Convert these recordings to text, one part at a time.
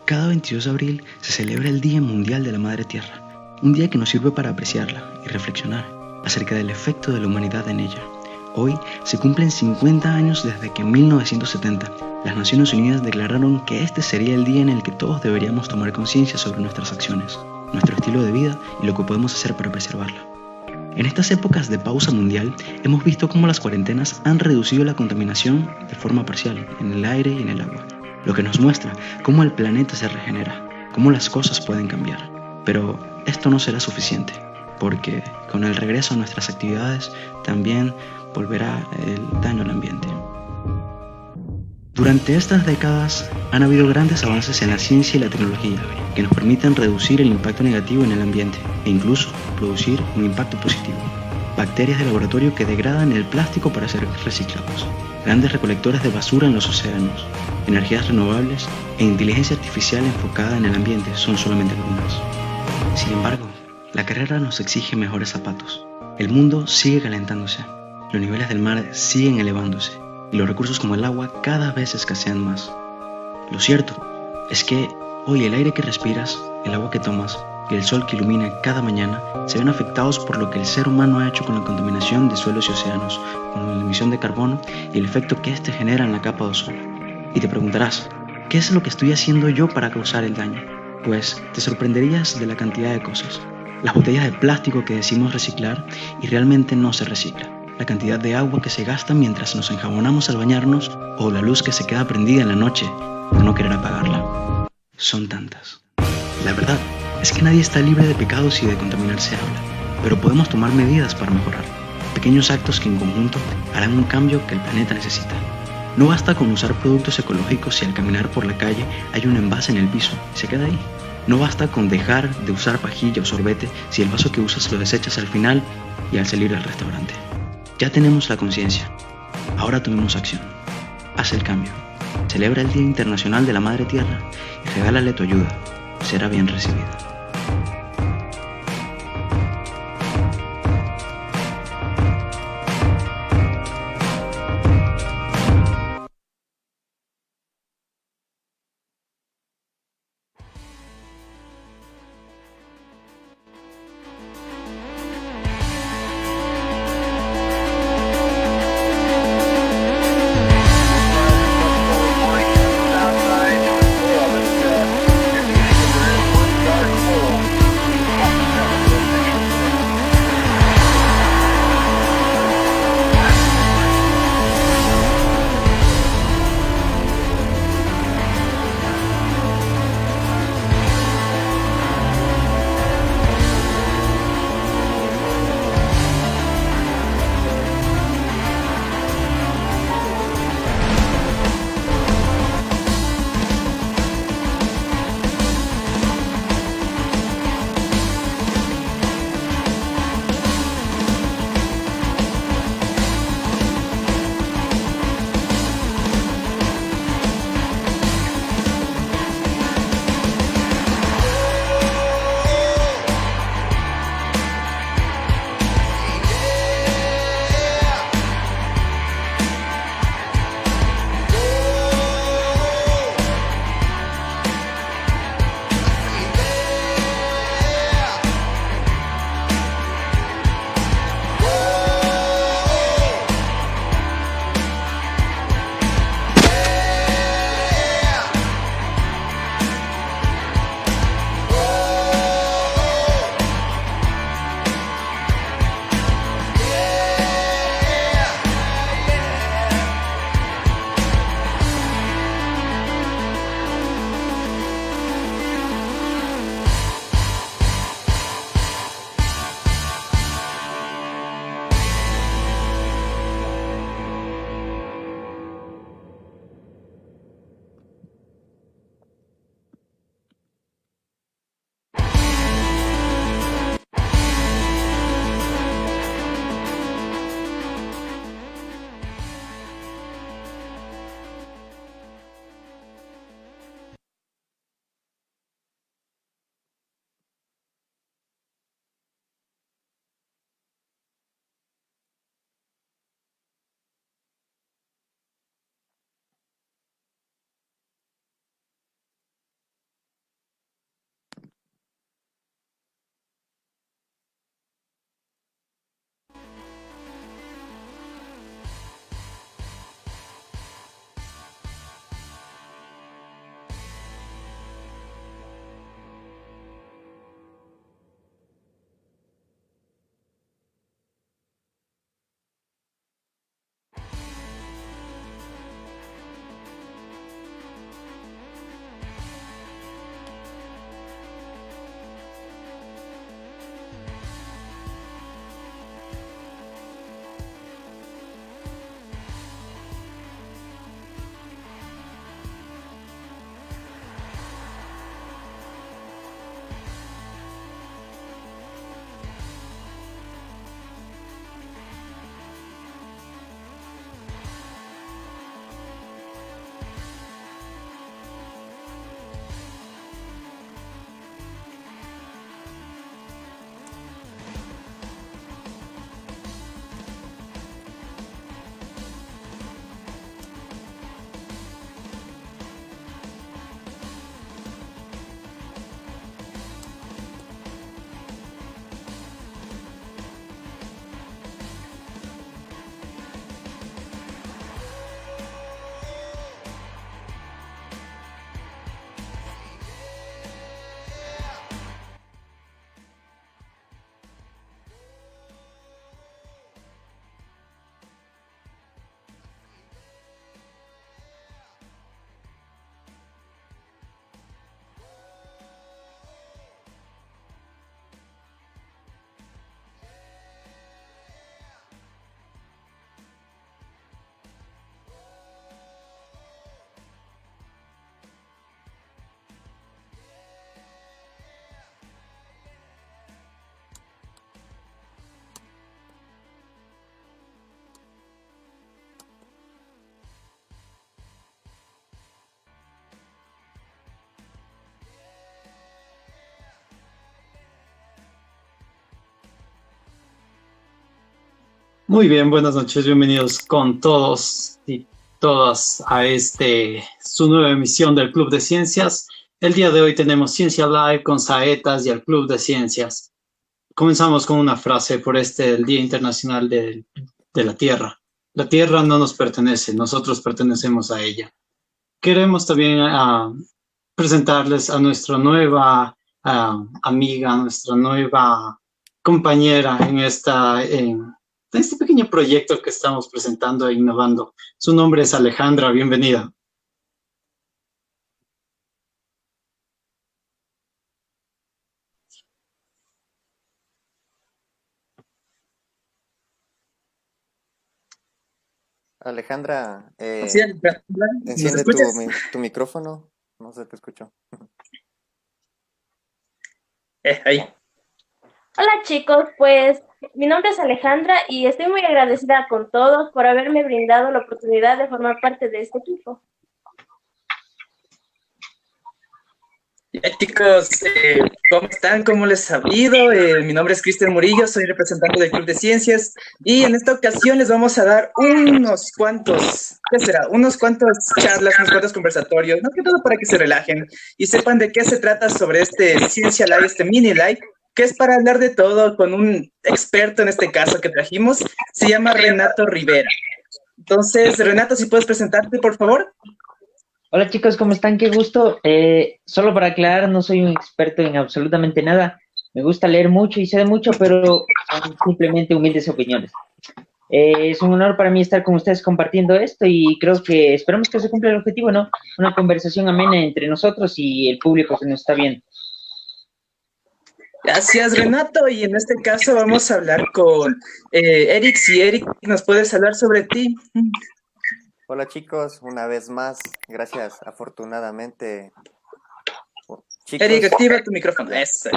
Cada 22 de abril se celebra el Día Mundial de la Madre Tierra, un día que nos sirve para apreciarla y reflexionar acerca del efecto de la humanidad en ella. Hoy se cumplen 50 años desde que en 1970 las Naciones Unidas declararon que este sería el día en el que todos deberíamos tomar conciencia sobre nuestras acciones, nuestro estilo de vida y lo que podemos hacer para preservarla. En estas épocas de pausa mundial, hemos visto cómo las cuarentenas han reducido la contaminación de forma parcial en el aire y en el agua, lo que nos muestra cómo el planeta se regenera, cómo las cosas pueden cambiar. Pero esto no será suficiente, porque con el regreso a nuestras actividades también volverá el daño al ambiente. Durante estas décadas han habido grandes avances en la ciencia y la tecnología que nos permiten reducir el impacto negativo en el ambiente e incluso producir un impacto positivo. Bacterias de laboratorio que degradan el plástico para ser reciclados, grandes recolectores de basura en los océanos, energías renovables e inteligencia artificial enfocada en el ambiente son solamente algunas. Sin embargo, la carrera nos exige mejores zapatos. El mundo sigue calentándose, los niveles del mar siguen elevándose y los recursos como el agua cada vez escasean más. Lo cierto es que hoy el aire que respiras, el agua que tomas y el sol que ilumina cada mañana se ven afectados por lo que el ser humano ha hecho con la contaminación de suelos y océanos, con la emisión de carbono y el efecto que éste genera en la capa de ozono. Y te preguntarás, ¿qué es lo que estoy haciendo yo para causar el daño? Pues te sorprenderías de la cantidad de cosas. Las botellas de plástico que decimos reciclar y realmente no se recicla. La cantidad de agua que se gasta mientras nos enjabonamos al bañarnos o la luz que se queda prendida en la noche por no querer apagarla. Son tantas. La verdad es que nadie está libre de pecados y de contaminarse habla, pero podemos tomar medidas para mejorar. Pequeños actos que en conjunto harán un cambio que el planeta necesita. No basta con usar productos ecológicos si al caminar por la calle hay un envase en el piso y se queda ahí. No basta con dejar de usar pajilla o sorbete si el vaso que usas lo desechas al final y al salir del restaurante. Ya tenemos la conciencia. Ahora tomemos acción. Haz el cambio. Celebra el Día Internacional de la Madre Tierra y regálale tu ayuda. Será bien recibida. Muy bien, buenas noches, bienvenidos con todos y todas a su nueva emisión del Club de Ciencias. El día de hoy tenemos Ciencia Live con Saetas y el Club de Ciencias. Comenzamos con una frase por el Día Internacional de la Tierra. La Tierra no nos pertenece, nosotros pertenecemos a ella. Queremos también presentarles a nuestra nueva amiga, nuestra nueva compañera en este pequeño proyecto que estamos presentando e innovando. Su nombre es Alejandra, bienvenida. Alejandra, Sí, Alejandra, ¿nos enciende escuchas? tu micrófono, no se te escuchó. Ahí. Hola chicos, pues mi nombre es Alejandra y estoy muy agradecida con todos por haberme brindado la oportunidad de formar parte de este equipo. Chicos, ¿cómo están? ¿Cómo les ha ido? Mi nombre es Cristian Murillo, soy representante del Club de Ciencias y en esta ocasión les vamos a dar unos cuantos charlas, unos cuantos conversatorios, no que todo para que se relajen y sepan de qué se trata sobre este Ciencia Live, este mini live, que es para hablar de todo con un experto en este caso que trajimos, se llama Renato Rivera. Entonces, Renato, si puedes presentarte, por favor. Hola chicos, ¿cómo están? Qué gusto. Solo para aclarar, no soy un experto en absolutamente nada. Me gusta leer mucho y sé de mucho, pero son simplemente humildes opiniones. Es un honor para mí estar con ustedes compartiendo esto y creo que esperamos que se cumpla el objetivo, ¿no? Una conversación amena entre nosotros y el público que nos está viendo. Gracias, Renato. Y en este caso vamos a hablar con Eric. Si Eric nos puedes hablar sobre ti. Hola chicos, una vez más, gracias, afortunadamente. Chicos, Eric, activa tu micrófono. Eso.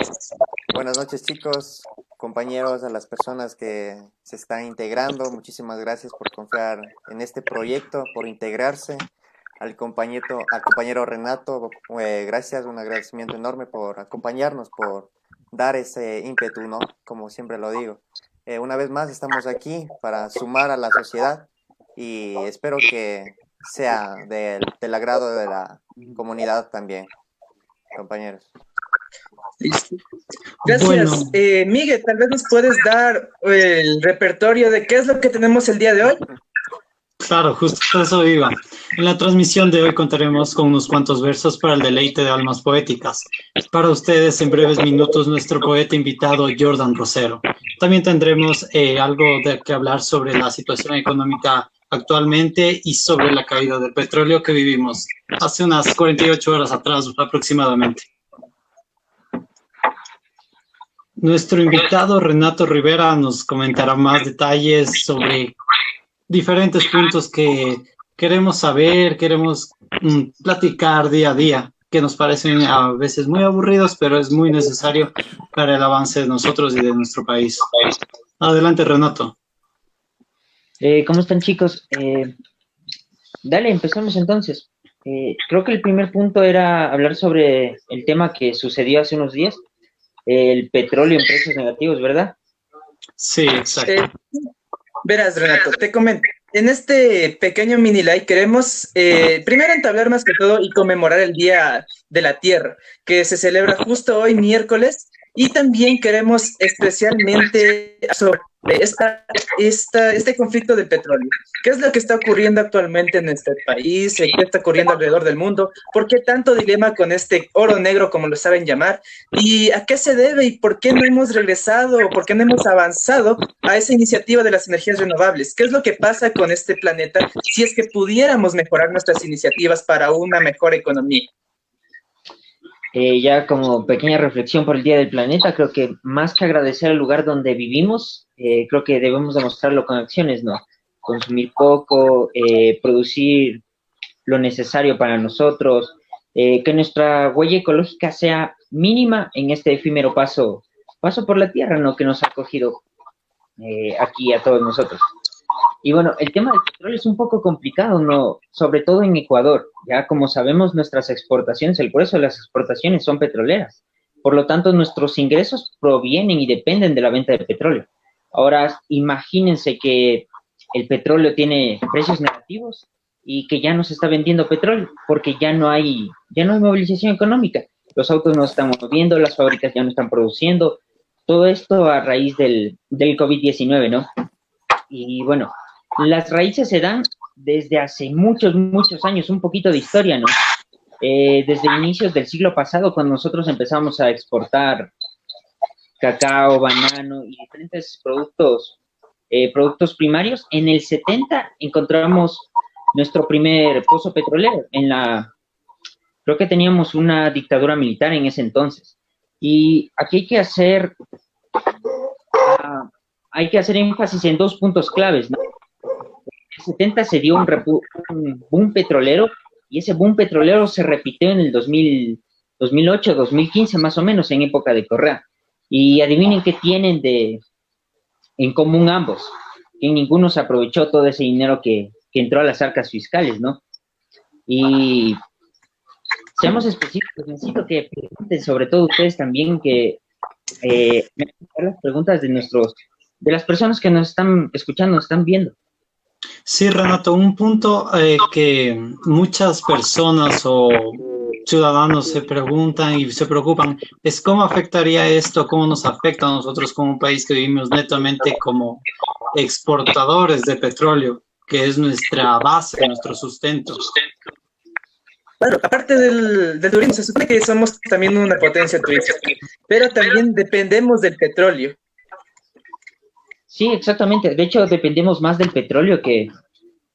Buenas noches chicos, compañeros, a las personas que se están integrando, muchísimas gracias por confiar en este proyecto, por integrarse. Al compañero Renato, gracias, un agradecimiento enorme por acompañarnos, por dar ese ímpetu, ¿no? Como siempre lo digo. Una vez más estamos aquí para sumar a la sociedad y espero que sea del agrado de la comunidad también, compañeros. Gracias. Bueno. Miguel, tal vez nos puedes dar el repertorio de qué es lo que tenemos el día de hoy. Claro, justo eso iba. En la transmisión de hoy contaremos con unos cuantos versos para el deleite de almas poéticas. Para ustedes, en breves minutos, nuestro poeta invitado, Jordan Rosero. También tendremos algo de que hablar sobre la situación económica actualmente y sobre la caída del petróleo que vivimos hace unas 48 horas atrás aproximadamente. Nuestro invitado, Renato Rivera, nos comentará más detalles sobre diferentes puntos que queremos saber, queremos platicar día a día, que nos parecen a veces muy aburridos, pero es muy necesario para el avance de nosotros y de nuestro país. Adelante, Renato. ¿Cómo están, chicos? Dale, empezamos entonces. Creo que el primer punto era hablar sobre el tema que sucedió hace unos días, el petróleo en precios negativos, ¿verdad? Sí, exacto. Verás, Renato, te comento. En este pequeño mini live queremos primero entablar más que todo y conmemorar el Día de la Tierra, que se celebra justo hoy, miércoles, y también queremos especialmente sobre este conflicto del petróleo. ¿Qué es lo que está ocurriendo actualmente en nuestro país? ¿Qué está ocurriendo alrededor del mundo? ¿Por qué tanto dilema con este oro negro, como lo saben llamar? ¿Y a qué se debe? ¿Y por qué no hemos regresado? ¿Por qué no hemos avanzado a esa iniciativa de las energías renovables? ¿Qué es lo que pasa con este planeta si es que pudiéramos mejorar nuestras iniciativas para una mejor economía? Ya como pequeña reflexión por el Día del Planeta, creo que más que agradecer el lugar donde vivimos, creo que debemos demostrarlo con acciones, ¿no? Consumir poco, producir lo necesario para nosotros, que nuestra huella ecológica sea mínima en este efímero paso por la tierra, ¿no? Que nos ha acogido aquí a todos nosotros. Y bueno, el tema del petróleo es un poco complicado, ¿no? Sobre todo en Ecuador. Ya como sabemos, nuestras exportaciones, el grueso de las exportaciones son petroleras. Por lo tanto, nuestros ingresos provienen y dependen de la venta de petróleo. Ahora, imagínense que el petróleo tiene precios negativos y que ya no se está vendiendo petróleo porque ya no hay movilización económica. Los autos no se están moviendo, las fábricas ya no están produciendo. Todo esto a raíz del COVID-19, ¿no? Y bueno, las raíces se dan desde hace muchos, muchos años, un poquito de historia, ¿no? Desde inicios del siglo pasado, cuando nosotros empezamos a exportar cacao, banano y diferentes productos primarios, en el 70 encontramos nuestro primer pozo petrolero. Creo que teníamos una dictadura militar en ese entonces. Y aquí hay que hacer énfasis en dos puntos claves, ¿no? En el 70 se dio un boom petrolero y ese boom petrolero se repitió en el 2008, 2015 más o menos, en época de Correa. Y adivinen qué tienen en común ambos, que ninguno se aprovechó todo ese dinero que entró a las arcas fiscales, ¿no? Y seamos específicos, necesito que pregunten, sobre todo ustedes también, que me hagan las preguntas de las personas que nos están escuchando, nos están viendo. Sí, Renato, un punto que muchas personas o ciudadanos se preguntan y se preocupan es cómo afectaría esto, cómo nos afecta a nosotros como un país que vivimos netamente como exportadores de petróleo, que es nuestra base, nuestro sustento. Bueno, aparte del turismo, se supone que somos también una potencia turística, pero también dependemos del petróleo. Sí, exactamente. De hecho, dependemos más del petróleo que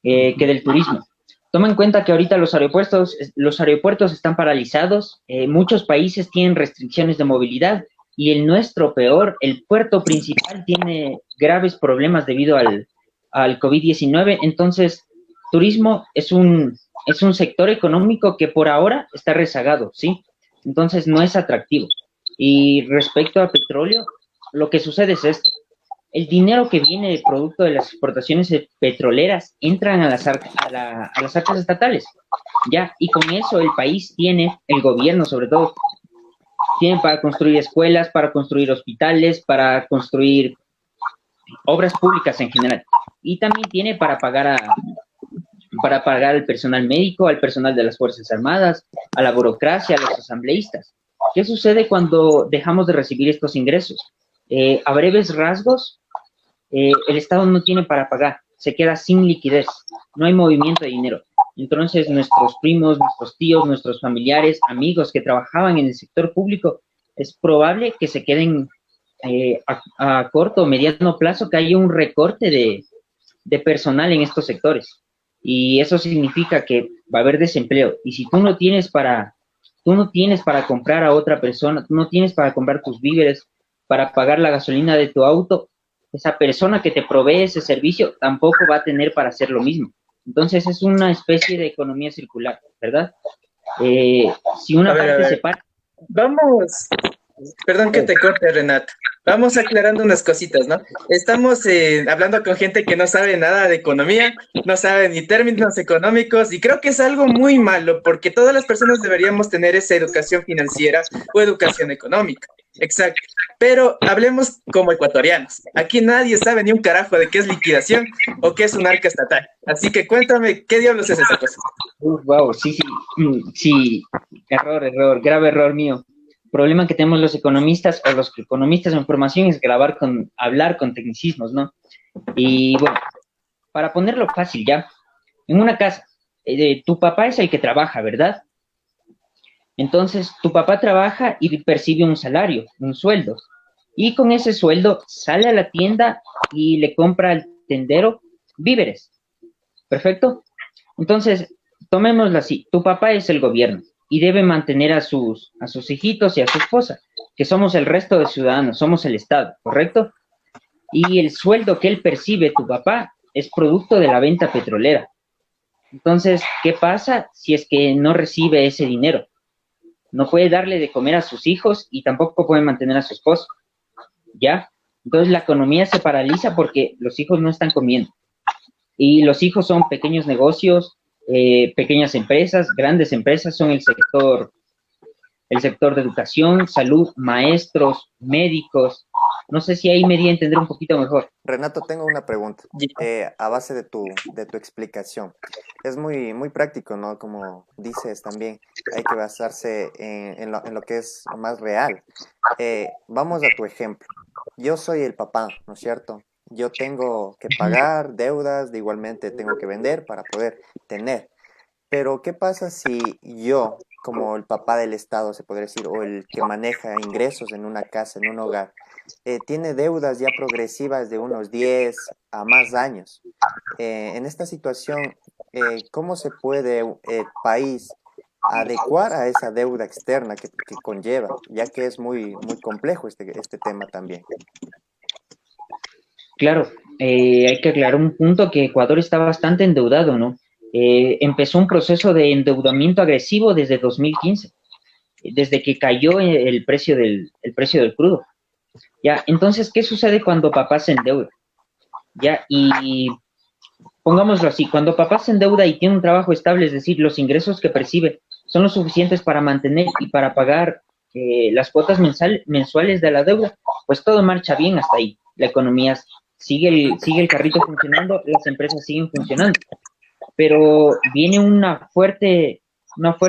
del turismo. Toma en cuenta que ahorita los aeropuertos están paralizados, muchos países tienen restricciones de movilidad y el nuestro peor, el puerto principal tiene graves problemas debido al COVID-19. Entonces, turismo es un sector económico que por ahora está rezagado, ¿sí? Entonces, no es atractivo. Y respecto a petróleo, lo que sucede es esto. El dinero que viene producto de las exportaciones petroleras entran a las arcas estatales, ¿ya? Y con eso el país tiene, el gobierno sobre todo, tiene para construir escuelas, para construir hospitales, para construir obras públicas en general. Y también tiene para pagar al personal médico, al personal de las Fuerzas Armadas, a la burocracia, a los asambleístas. ¿Qué sucede cuando dejamos de recibir estos ingresos? A breves rasgos, el Estado no tiene para pagar, se queda sin liquidez, no hay movimiento de dinero. Entonces, nuestros primos, nuestros tíos, nuestros familiares, amigos que trabajaban en el sector público, es probable que se queden a corto o mediano plazo, que haya un recorte de personal en estos sectores. Y eso significa que va a haber desempleo. Y si tú no tienes para comprar a otra persona, tú no tienes para comprar tus víveres, para pagar la gasolina de tu auto, esa persona que te provee ese servicio tampoco va a tener para hacer lo mismo. Entonces es una especie de economía circular, ¿verdad? Si una parte se para... Vamos, perdón que te corte, Renato. Vamos aclarando unas cositas, ¿no? Estamos hablando con gente que no sabe nada de economía, no sabe ni términos económicos, y creo que es algo muy malo, porque todas las personas deberíamos tener esa educación financiera o educación económica. Exacto. Pero hablemos como ecuatorianos. Aquí nadie sabe ni un carajo de qué es liquidación o qué es un arca estatal. Así que cuéntame, ¿qué diablos es esa cosa? Wow, sí, error, grave error mío. Problema que tenemos los economistas o los economistas en formación es hablar con tecnicismos, ¿no? Y bueno, para ponerlo fácil ya, en una casa, tu papá es el que trabaja, ¿verdad? Entonces, tu papá trabaja y percibe un salario, un sueldo, y con ese sueldo sale a la tienda y le compra al tendero víveres. ¿Perfecto? Entonces, tomémoslo así, tu papá es el gobierno y debe mantener a sus hijitos y a su esposa, que somos el resto de ciudadanos, somos el Estado, ¿correcto? Y el sueldo que él percibe, tu papá, es producto de la venta petrolera. Entonces, ¿qué pasa si es que no recibe ese dinero? No puede darle de comer a sus hijos y tampoco puede mantener a su esposo, ¿ya? Entonces la economía se paraliza porque los hijos no están comiendo. Y los hijos son pequeños negocios, pequeñas empresas, grandes empresas, son el sector de educación, salud, maestros, médicos, No sé si ahí me di a entender un poquito mejor. Renato, tengo una pregunta a base de tu explicación. Es muy práctico, ¿no? Como dices también, hay que basarse en lo que es más real. Vamos a tu ejemplo. Yo soy el papá, ¿no es cierto? Yo tengo que pagar deudas, de igualmente tengo que vender para poder tener. Pero, ¿qué pasa si yo, como el papá del Estado, se podría decir, o el que maneja ingresos en una casa, en un hogar, tiene deudas ya progresivas de unos 10 a más años? En esta situación, ¿cómo se puede el país adecuar a esa deuda externa que conlleva, ya que es muy complejo este tema también? Claro, hay que aclarar un punto que Ecuador está bastante endeudado, ¿no? Empezó un proceso de endeudamiento agresivo desde 2015, desde que cayó el precio del crudo. Ya, entonces, ¿qué sucede cuando papá se endeuda? Ya, y pongámoslo así, cuando papá se endeuda y tiene un trabajo estable, es decir, los ingresos que percibe son los suficientes para mantener y para pagar las cuotas mensuales de la deuda, pues todo marcha bien hasta ahí. La economía sigue el carrito funcionando, las empresas siguen funcionando. Pero viene una fuerte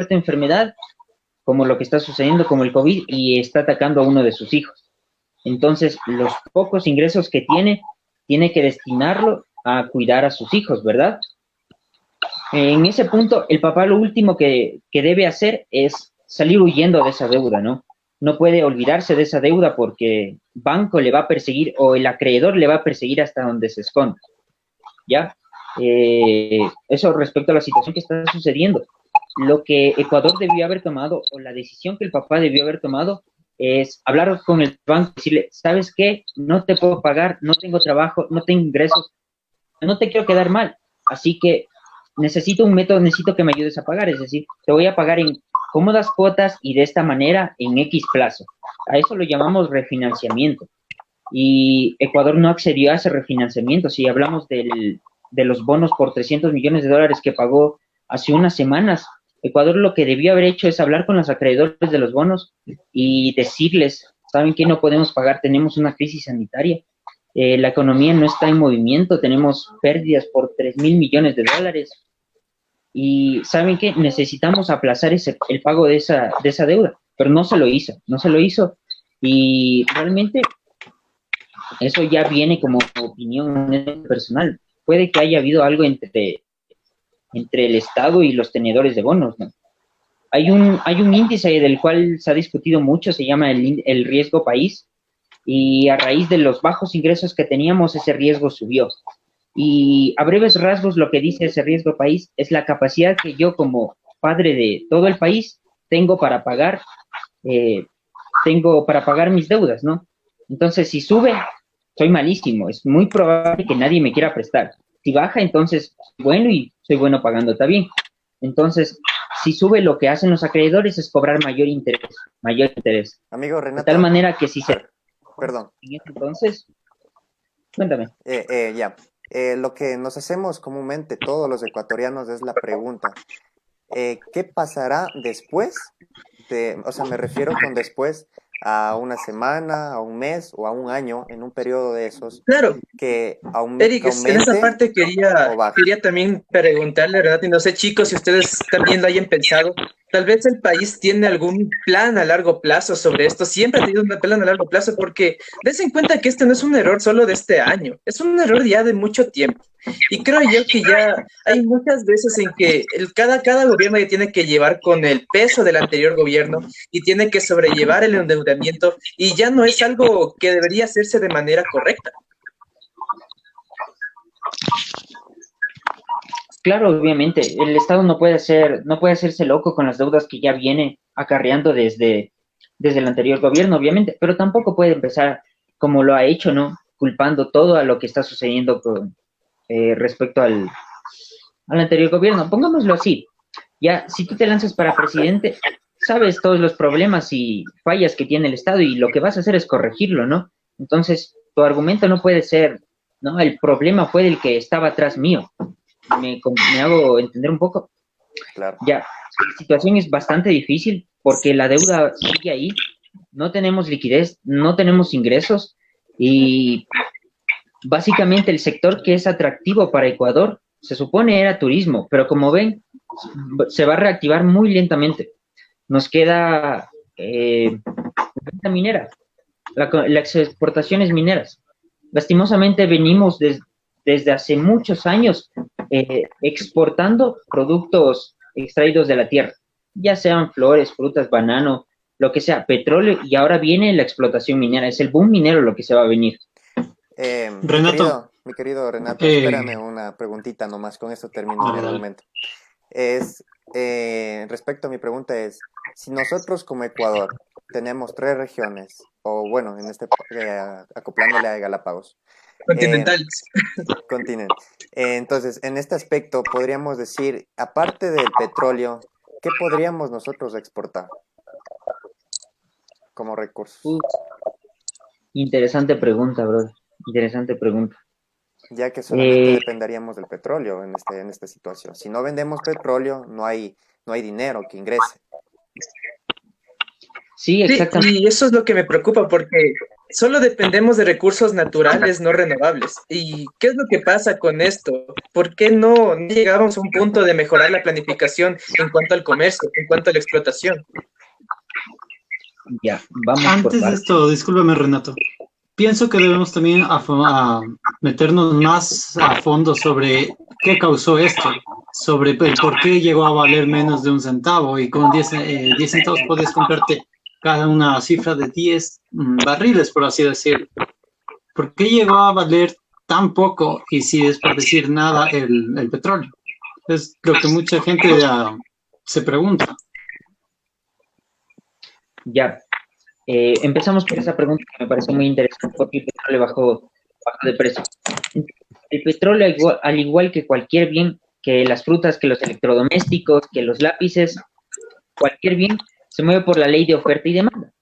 enfermedad, como lo que está sucediendo, como el COVID, y está atacando a uno de sus hijos. Entonces, los pocos ingresos que tiene que destinarlo a cuidar a sus hijos, ¿verdad? En ese punto, el papá lo último que debe hacer es salir huyendo de esa deuda, ¿no? No puede olvidarse de esa deuda porque el banco le va a perseguir o el acreedor le va a perseguir hasta donde se esconda, ¿ya? Eso respecto a la situación que está sucediendo. Lo que Ecuador debió haber tomado, o la decisión que el papá debió haber tomado, es hablar con el banco y decirle, ¿sabes qué? No te puedo pagar, no tengo trabajo, no tengo ingresos, no te quiero quedar mal, así que necesito un método, necesito que me ayudes a pagar, es decir, te voy a pagar en cómodas cuotas y de esta manera en X plazo. A eso lo llamamos refinanciamiento. Y Ecuador no accedió a ese refinanciamiento. Si hablamos de los bonos por $300 millones que pagó hace unas semanas, Ecuador lo que debió haber hecho es hablar con los acreedores de los bonos y decirles, ¿saben qué? No podemos pagar, tenemos una crisis sanitaria, la economía no está en movimiento, tenemos pérdidas por $3,000 millones y ¿saben qué? Necesitamos aplazar el pago de esa deuda, pero no se lo hizo y realmente eso ya viene como opinión personal. Puede que haya habido algo entre el Estado y los tenedores de bonos, ¿no? Hay un índice del cual se ha discutido mucho, se llama el riesgo país, y a raíz de los bajos ingresos que teníamos, ese riesgo subió. Y a breves rasgos, lo que dice ese riesgo país es la capacidad que yo, como padre de todo el país, tengo para pagar mis deudas, ¿no? Entonces, si sube, soy malísimo, es muy probable que nadie me quiera prestar. Si baja, entonces, bueno, y soy bueno pagando, está bien. Entonces, si sube, lo que hacen los acreedores es cobrar mayor interés. Amigo Renato. De tal manera que si se... Perdón. Entonces, cuéntame. Lo que nos hacemos comúnmente todos los ecuatorianos es la pregunta, ¿qué pasará después? Me refiero con después a una semana, a un mes o a un año, en un periodo de esos. Claro. Que Eric, en esa parte quería también preguntarle, ¿verdad? Y no sé, chicos, si ustedes también lo hayan pensado, tal vez el país tiene algún plan a largo plazo sobre esto, siempre ha tenido un plan a largo plazo, porque des en cuenta que este no es un error solo de este año, es un error ya de mucho tiempo. Y creo yo que ya hay muchas veces en que cada gobierno ya tiene que llevar con el peso del anterior gobierno y tiene que sobrellevar el endeudamiento y ya no es algo que debería hacerse de manera correcta. Claro, obviamente, el Estado no puede hacerse loco con las deudas que ya viene acarreando desde el anterior gobierno, obviamente, pero tampoco puede empezar como lo ha hecho, ¿no? Culpando todo a lo que está sucediendo respecto al anterior gobierno. Pongámoslo así, ya, si tú te lanzas para presidente, sabes todos los problemas y fallas que tiene el Estado y lo que vas a hacer es corregirlo, ¿no? Entonces, tu argumento no puede ser, ¿no? El problema fue el que estaba atrás mío. ¿Me hago entender un poco? Claro. Ya, la situación es bastante difícil porque la deuda sigue ahí, no tenemos liquidez, no tenemos ingresos, Y básicamente el sector que es atractivo para Ecuador se supone era turismo, pero como ven, se va a reactivar muy lentamente. Nos queda la minera, las exportaciones mineras. Lastimosamente venimos desde hace muchos años exportando productos extraídos de la tierra, ya sean flores, frutas, banano, lo que sea, petróleo, y ahora viene la explotación minera. Es el boom minero lo que se va a venir. Renato. Mi querido Renato, espérame una preguntita nomás, con esto termino mi argumento. Respecto a mi pregunta es, si nosotros como Ecuador tenemos 3 regiones, o bueno, en acoplándole a Galápagos. Continentales. Entonces, en este aspecto podríamos decir, aparte del petróleo, ¿qué podríamos nosotros exportar como recursos? Interesante pregunta, brother. Interesante pregunta. Ya que solamente dependeríamos del petróleo en esta situación. Si no vendemos petróleo, no hay dinero que ingrese. Sí, exactamente. Sí, y eso es lo que me preocupa, porque solo dependemos de recursos naturales no renovables. ¿Y qué es lo que pasa con esto? ¿Por qué no llegamos a un punto de mejorar la planificación en cuanto al comercio, en cuanto a la explotación? Ya, vamos. Antes de esto, discúlpame, Renato. Pienso que debemos también meternos más a fondo sobre qué causó esto, sobre el por qué llegó a valer menos de 1 centavo, y con 10 centavos puedes comprarte cada una cifra de 10 barriles, por así decirlo. ¿Por qué llegó a valer tan poco, y si es por decir nada, el petróleo? Es lo que mucha gente se pregunta. Ya. Empezamos por esa pregunta que me parece muy interesante, porque el petróleo bajó de precio. El petróleo, al igual que cualquier bien, que las frutas, que los electrodomésticos, que los lápices, cualquier bien se mueve por la ley de oferta y demanda.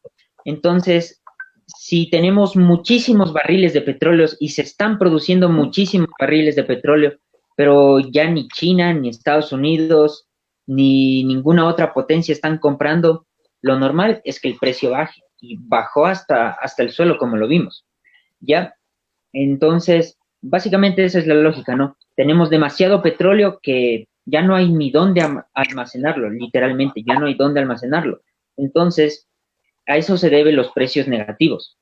Entonces, si tenemos muchísimos barriles de petróleo y se están produciendo muchísimos barriles de petróleo, pero ya ni China, ni Estados Unidos, ni ninguna otra potencia están comprando, lo normal es que el precio baje. Y bajó hasta el suelo, como lo vimos, ¿ya? Entonces, básicamente esa es la lógica, ¿no? Tenemos demasiado petróleo que ya no hay ni dónde almacenarlo, literalmente, ya no hay dónde almacenarlo. Entonces, a eso se deben los precios negativos,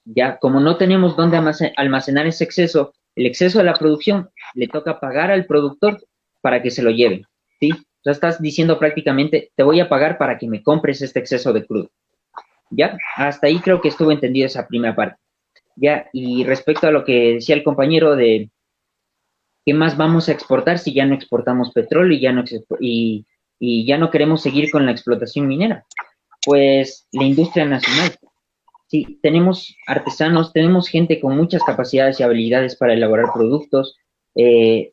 ¿ya? Como no tenemos dónde almacenar ese exceso, el exceso de la producción le toca pagar al productor para que se lo lleven, ¿sí? O sea, estás diciendo prácticamente, te voy a pagar para que me compres este exceso de crudo. ¿Ya? Hasta ahí creo que estuvo entendido esa primera parte. ¿Ya? Y respecto a lo que decía el compañero de qué más vamos a exportar si ya no exportamos petróleo y ya no queremos seguir con la explotación minera, pues la industria nacional. Sí, tenemos artesanos, tenemos gente con muchas capacidades y habilidades para elaborar productos,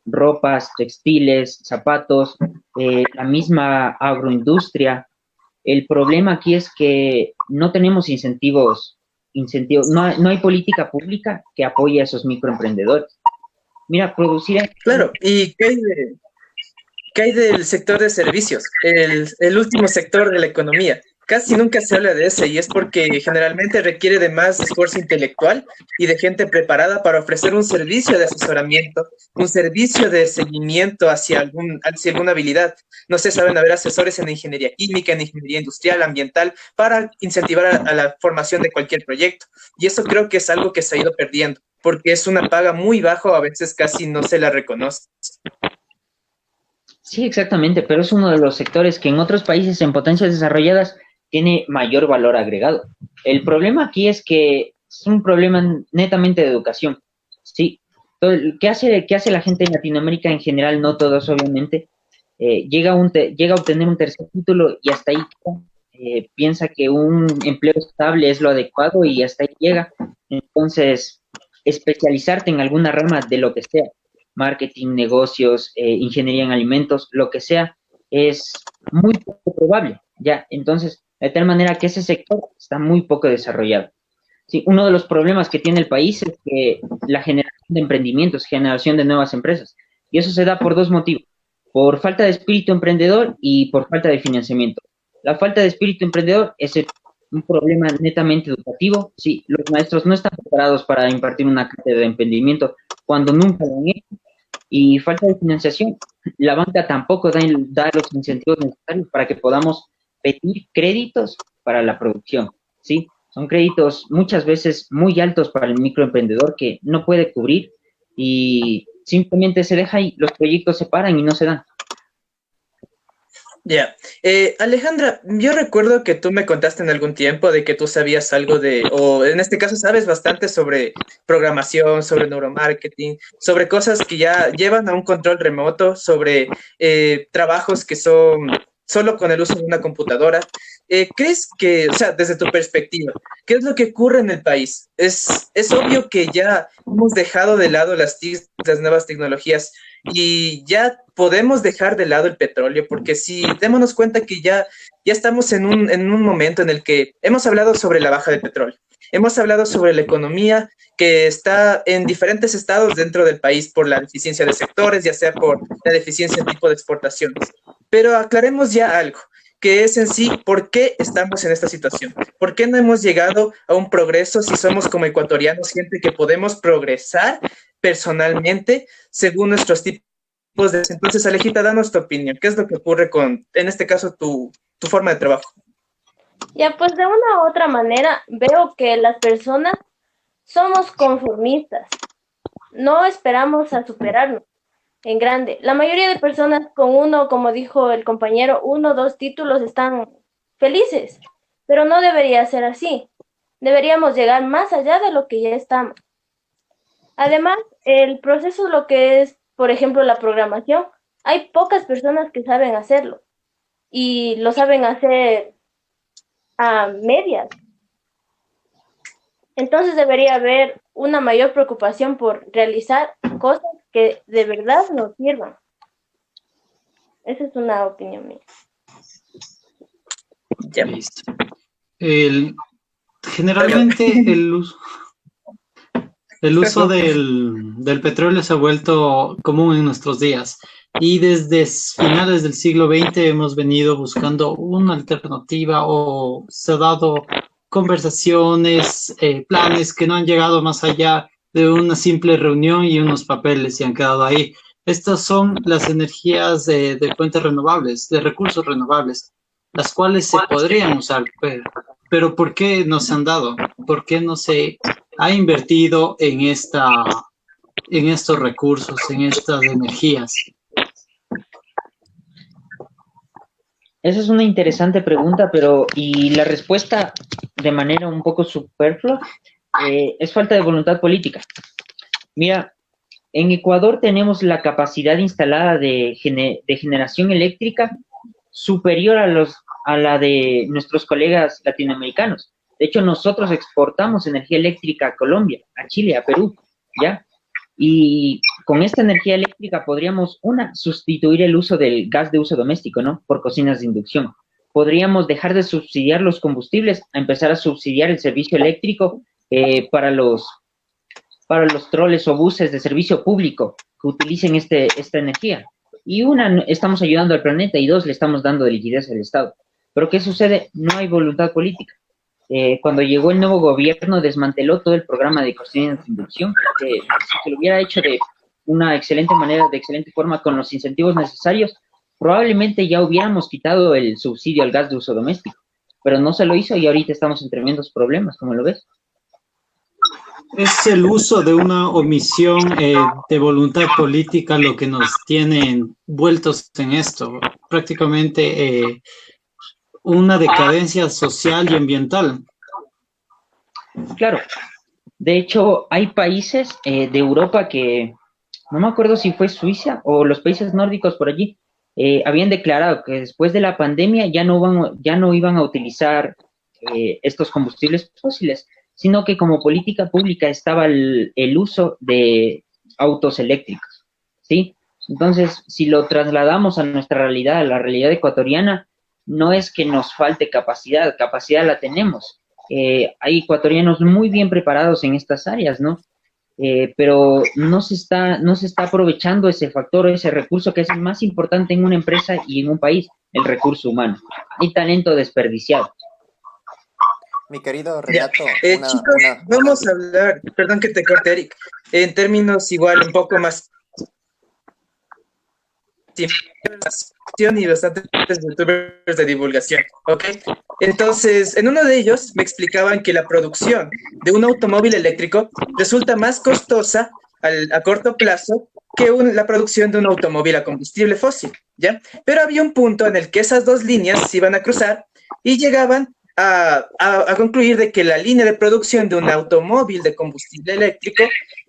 ropas, textiles, zapatos, la misma agroindustria. El problema aquí es que no tenemos incentivos, no hay política pública que apoye a esos microemprendedores. Mira, producir... Claro, ¿y qué hay del sector de servicios? El último sector de la economía. Casi nunca se habla de ese, y es porque generalmente requiere de más esfuerzo intelectual y de gente preparada para ofrecer un servicio de asesoramiento, un servicio de seguimiento hacia alguna habilidad. No sé, saben haber asesores en ingeniería química, en ingeniería industrial, ambiental, para incentivar a la formación de cualquier proyecto. Y eso creo que es algo que se ha ido perdiendo, porque es una paga muy baja, a veces casi no se la reconoce. Sí, exactamente, pero es uno de los sectores que en otros países, en potencias desarrolladas, tiene mayor valor agregado. El problema aquí es que es un problema netamente de educación, ¿sí? ¿Qué hace la gente en Latinoamérica en general? No todos, obviamente. Llega a obtener un tercer título y hasta ahí piensa que un empleo estable es lo adecuado y hasta ahí llega. Entonces, especializarte en alguna rama de lo que sea, marketing, negocios, ingeniería en alimentos, lo que sea, es muy poco probable, ¿ya? Entonces, de tal manera que ese sector está muy poco desarrollado. Sí, uno de los problemas que tiene el país es que la generación de emprendimientos, generación de nuevas empresas, y eso se da por 2 motivos, por falta de espíritu emprendedor y por falta de financiamiento. La falta de espíritu emprendedor es un problema netamente educativo. Sí, los maestros no están preparados para impartir una cátedra de emprendimiento cuando nunca lo han hecho. Y falta de financiación. La banca tampoco da los incentivos necesarios para que podamos pedir créditos para la producción, ¿sí? Son créditos muchas veces muy altos para el microemprendedor que no puede cubrir y simplemente se deja ahí, los proyectos se paran y no se dan. Ya. Alejandra, yo recuerdo que tú me contaste en algún tiempo de que tú sabías algo o en este caso sabes bastante sobre programación, sobre neuromarketing, sobre cosas que ya llevan a un control remoto, sobre trabajos que son solo con el uso de una computadora. ¿Crees que, o sea, desde tu perspectiva, qué es lo que ocurre en el país? Es obvio que ya hemos dejado de lado las nuevas tecnologías y ya podemos dejar de lado el petróleo, porque si démonos cuenta que ya estamos en un momento en el que hemos hablado sobre la baja de petróleo, hemos hablado sobre la economía que está en diferentes estados dentro del país por la deficiencia de sectores, ya sea por la deficiencia en tipo de exportaciones. Pero aclaremos ya algo, que es en sí, ¿por qué estamos en esta situación? ¿Por qué no hemos llegado a un progreso si somos como ecuatorianos, gente que podemos progresar personalmente según nuestros tipos de... Entonces, Alejita, danos tu opinión. ¿Qué es lo que ocurre con, en este caso, tu forma de trabajo? Ya, pues de una u otra manera veo que las personas somos conformistas. No esperamos a superarnos en grande. La mayoría de personas con uno, como dijo el compañero, 1 o 2 títulos están felices, pero no debería ser así. Deberíamos llegar más allá de lo que ya estamos. Además, el proceso, lo que es, por ejemplo, la programación, hay pocas personas que saben hacerlo y lo saben hacer a medias. Entonces debería haber una mayor preocupación por realizar cosas que de verdad nos sirvan. Esa es una opinión mía. Ya. Listo. Generalmente el uso del petróleo se ha vuelto común en nuestros días y desde finales del siglo XX hemos venido buscando una alternativa o se ha dado conversaciones, planes que no han llegado más allá de una simple reunión y unos papeles y han quedado ahí. Estas son las energías de fuentes renovables, de recursos renovables, las cuales se podrían usar, pero ¿por qué no se han dado? ¿Por qué no se ha invertido en estos recursos, en estas energías? Esa es una interesante pregunta, y la respuesta de manera un poco superflua es falta de voluntad política. Mira, en Ecuador tenemos la capacidad instalada de generación eléctrica superior a la de nuestros colegas latinoamericanos. De hecho, nosotros exportamos energía eléctrica a Colombia, a Chile, a Perú, ¿ya? Y con esta energía eléctrica podríamos, sustituir el uso del gas de uso doméstico, ¿no? Por cocinas de inducción. Podríamos dejar de subsidiar los combustibles, a empezar a subsidiar el servicio eléctrico para los troles o buses de servicio público que utilicen esta energía. Y estamos ayudando al planeta, y 2, le estamos dando liquidez al Estado. Pero ¿qué sucede? No hay voluntad política. Cuando llegó el nuevo gobierno, desmanteló todo el programa de cocinas de inducción. Si se lo hubiera hecho de una excelente manera, de excelente forma, con los incentivos necesarios, probablemente ya hubiéramos quitado el subsidio al gas de uso doméstico. Pero no se lo hizo y ahorita estamos en tremendos problemas, ¿cómo lo ves? Es el uso de una omisión de voluntad política lo que nos tiene envueltos en esto. Prácticamente una decadencia social y ambiental. Claro. De hecho, hay países de Europa que, no me acuerdo si fue Suiza o los países nórdicos por allí, habían declarado que después de la pandemia ya no iban a utilizar estos combustibles fósiles, sino que como política pública estaba el uso de autos eléctricos, ¿sí? Entonces, si lo trasladamos a nuestra realidad, a la realidad ecuatoriana, no es que nos falte capacidad la tenemos. Hay ecuatorianos muy bien preparados en estas áreas, ¿no? Pero no se está aprovechando ese factor, ese recurso que es el más importante en una empresa y en un país, el recurso humano. Hay talento desperdiciado. Mi querido Renato, Chicos, vamos a hablar, perdón que te corte, Eric, en términos igual un poco más y bastantes youtubers de divulgación, ¿ok? Entonces, en uno de ellos me explicaban que la producción de un automóvil eléctrico resulta más costosa a corto plazo que la producción de un automóvil a combustible fósil, ¿ya? Pero había un punto en el que esas dos líneas se iban a cruzar y llegaban a concluir de que la línea de producción de un automóvil de combustible eléctrico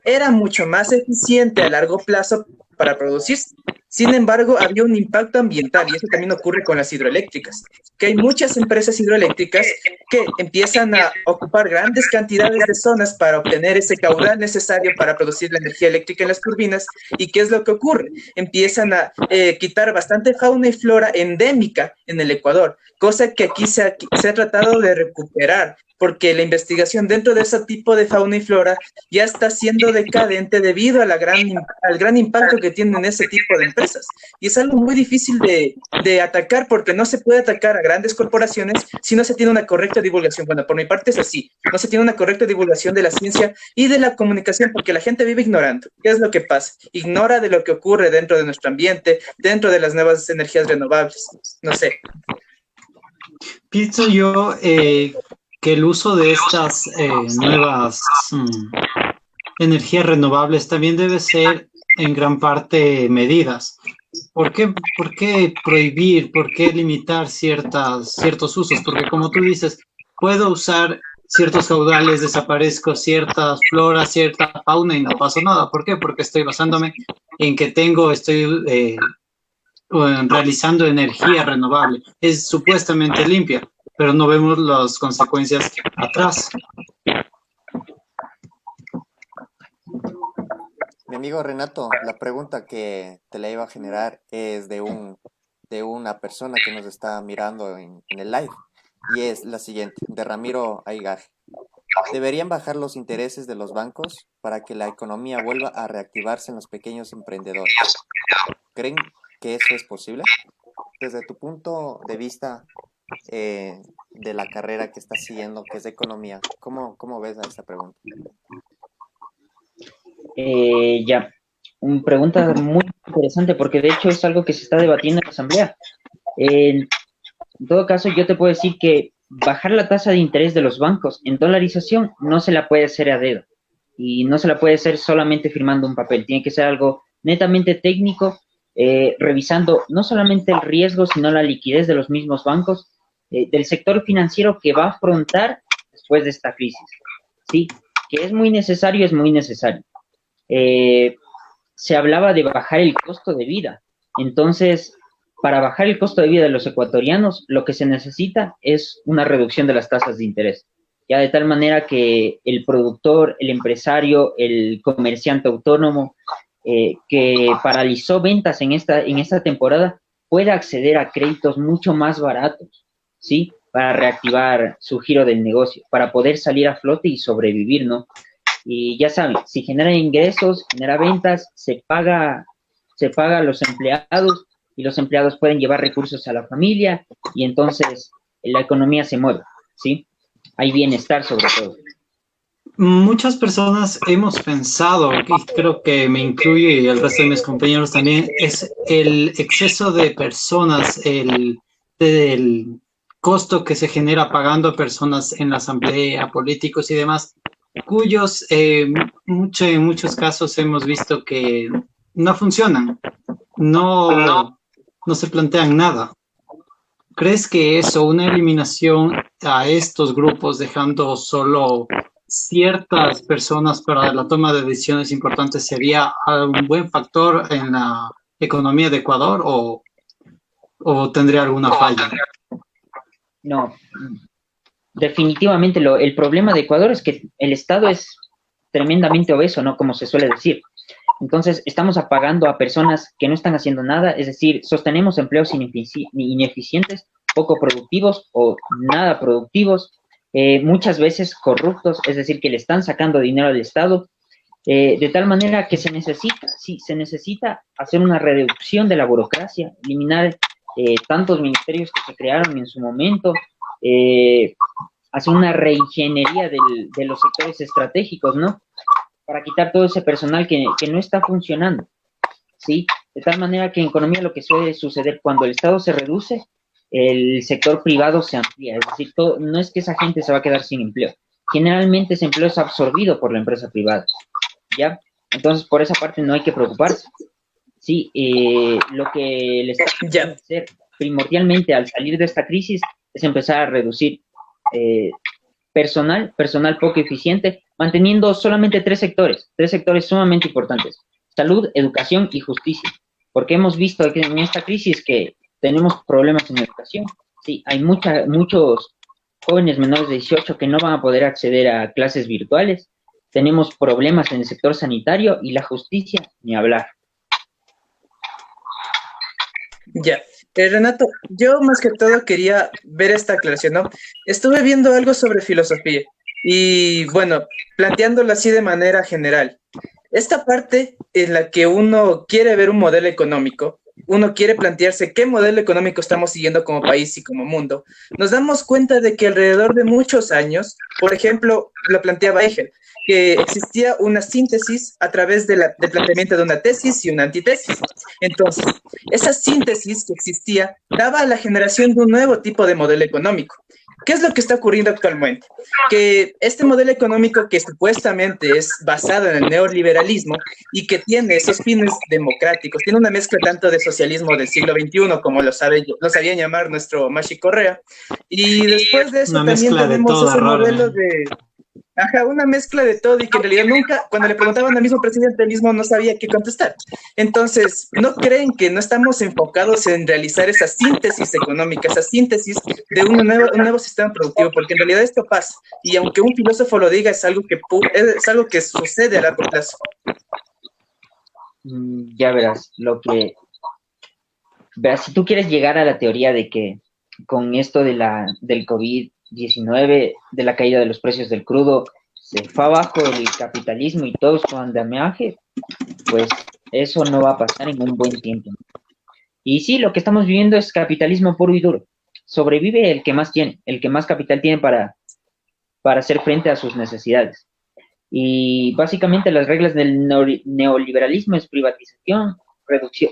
era mucho más eficiente a largo plazo para producirse. Sin embargo, había un impacto ambiental, y eso también ocurre con las hidroeléctricas, que hay muchas empresas hidroeléctricas que empiezan a ocupar grandes cantidades de zonas para obtener ese caudal necesario para producir la energía eléctrica en las turbinas. ¿Y qué es lo que ocurre? Empiezan a quitar bastante fauna y flora endémica en el Ecuador, cosa que aquí se ha tratado de recuperar, porque la investigación dentro de ese tipo de fauna y flora ya está siendo decadente debido a al gran impacto que tienen ese tipo de empresas. Y es algo muy difícil de atacar, porque no se puede atacar a grandes corporaciones si no se tiene una correcta divulgación. Bueno, por mi parte es así, no se tiene una correcta divulgación de la ciencia y de la comunicación, porque la gente vive ignorando. ¿Qué es lo que pasa? Ignora de lo que ocurre dentro de nuestro ambiente, dentro de las nuevas energías renovables. No sé. Pienso yo que el uso de estas nuevas energías renovables también debe ser en gran parte medidas. ¿Por qué prohibir, por qué limitar ciertos usos? Porque como tú dices, puedo usar ciertos caudales, desaparezco ciertas floras, cierta fauna y no pasa nada. ¿Por qué? Porque estoy basándome en que estoy realizando energía renovable. Es supuestamente limpia, pero no vemos las consecuencias atrás. Mi amigo Renato, la pregunta que te la iba a generar es de una persona que nos está mirando en el live, y es la siguiente, de Ramiro Aigar. ¿Deberían bajar los intereses de los bancos para que la economía vuelva a reactivarse en los pequeños emprendedores? ¿Creen que eso es posible? Desde tu punto de vista de la carrera que estás siguiendo, que es de economía, ¿cómo ves a esta pregunta? Una pregunta muy interesante, porque de hecho es algo que se está debatiendo en la Asamblea. En todo caso, yo te puedo decir que bajar la tasa de interés de los bancos en dolarización no se la puede hacer a dedo, y no se la puede hacer solamente firmando un papel. Tiene que ser algo netamente técnico, revisando no solamente el riesgo, sino la liquidez de los mismos bancos, del sector financiero que va a afrontar después de esta crisis. Sí, que es muy necesario, es muy necesario. Se hablaba de bajar el costo de vida. Entonces, para bajar el costo de vida de los ecuatorianos, lo que se necesita es una reducción de las tasas de interés, ya de tal manera que el productor, el empresario, el comerciante autónomo que paralizó ventas en esta temporada pueda acceder a créditos mucho más baratos, ¿sí? Para reactivar su giro del negocio, para poder salir a flote y sobrevivir, ¿no? Y ya saben, si genera ingresos, genera ventas, se paga a los empleados, y los empleados pueden llevar recursos a la familia, y entonces la economía se mueve, ¿sí? Hay bienestar sobre todo. Muchas personas hemos pensado, y creo que me incluyo y el resto de mis compañeros también, es el exceso de personas, el costo que se genera pagando a personas en la asamblea, políticos y demás, cuyos en muchos casos hemos visto que no funcionan, no se plantean nada. ¿Crees que eso, una eliminación a estos grupos, dejando solo ciertas personas para la toma de decisiones importantes, sería un buen factor en la economía de Ecuador, o tendría alguna falla? No, definitivamente el problema de Ecuador es que el Estado es tremendamente obeso, ¿no? Como se suele decir. Entonces, estamos apagando a personas que no están haciendo nada, es decir, sostenemos empleos ineficientes, poco productivos o nada productivos, muchas veces corruptos, es decir, que le están sacando dinero al Estado, de tal manera que se necesita hacer una reducción de la burocracia, eliminar tantos ministerios que se crearon en su momento, hacer una reingeniería de los sectores estratégicos, ¿no? Para quitar todo ese personal que no está funcionando, ¿sí? De tal manera que en economía lo que suele suceder cuando el Estado se reduce, el sector privado se amplía, es decir, no es que esa gente se va a quedar sin empleo, generalmente ese empleo es absorbido por la empresa privada, ¿ya? Entonces, por esa parte no hay que preocuparse. Sí, lo que el Estado debe hacer primordialmente al salir de esta crisis es empezar a reducir personal poco eficiente, manteniendo solamente tres sectores sumamente importantes: salud, educación y justicia, porque hemos visto que en esta crisis que tenemos problemas en educación. Sí, hay muchos jóvenes menores de 18 que no van a poder acceder a clases virtuales, tenemos problemas en el sector sanitario y la justicia, ni hablar. Ya. Renato, yo más que todo quería ver esta aclaración, ¿no? Estuve viendo algo sobre filosofía y, bueno, planteándolo así de manera general. Esta parte en la que uno quiere ver un modelo económico, uno quiere plantearse qué modelo económico estamos siguiendo como país y como mundo, nos damos cuenta de que alrededor de muchos años, por ejemplo, lo planteaba Hegel, que existía una síntesis a través del planteamiento de una tesis y una antítesis. Entonces, esa síntesis que existía daba a la generación de un nuevo tipo de modelo económico. ¿Qué es lo que está ocurriendo actualmente? Que este modelo económico que supuestamente es basado en el neoliberalismo y que tiene esos fines democráticos, tiene una mezcla tanto de socialismo del siglo XXI, como lo sabía llamar nuestro Mashi Correa, y después de eso una también tenemos ese modelo ¿no? de... Ajá, una mezcla de todo y que en realidad nunca, cuando le preguntaban al mismo presidente, el mismo no sabía qué contestar. Entonces, ¿no creen que no estamos enfocados en realizar esa síntesis económica, esa síntesis de un nuevo sistema productivo? Porque en realidad esto pasa, y aunque un filósofo lo diga, es algo que sucede a largo plazo. Ya verás, si tú quieres llegar a la teoría de que con esto del COVID-19, de la caída de los precios del crudo, se fue abajo el capitalismo y todo su andamiaje, pues eso no va a pasar en un buen tiempo. Y sí, lo que estamos viviendo es capitalismo puro y duro. Sobrevive el que más tiene, el que más capital tiene para hacer frente a sus necesidades. Y básicamente las reglas del neoliberalismo es privatización,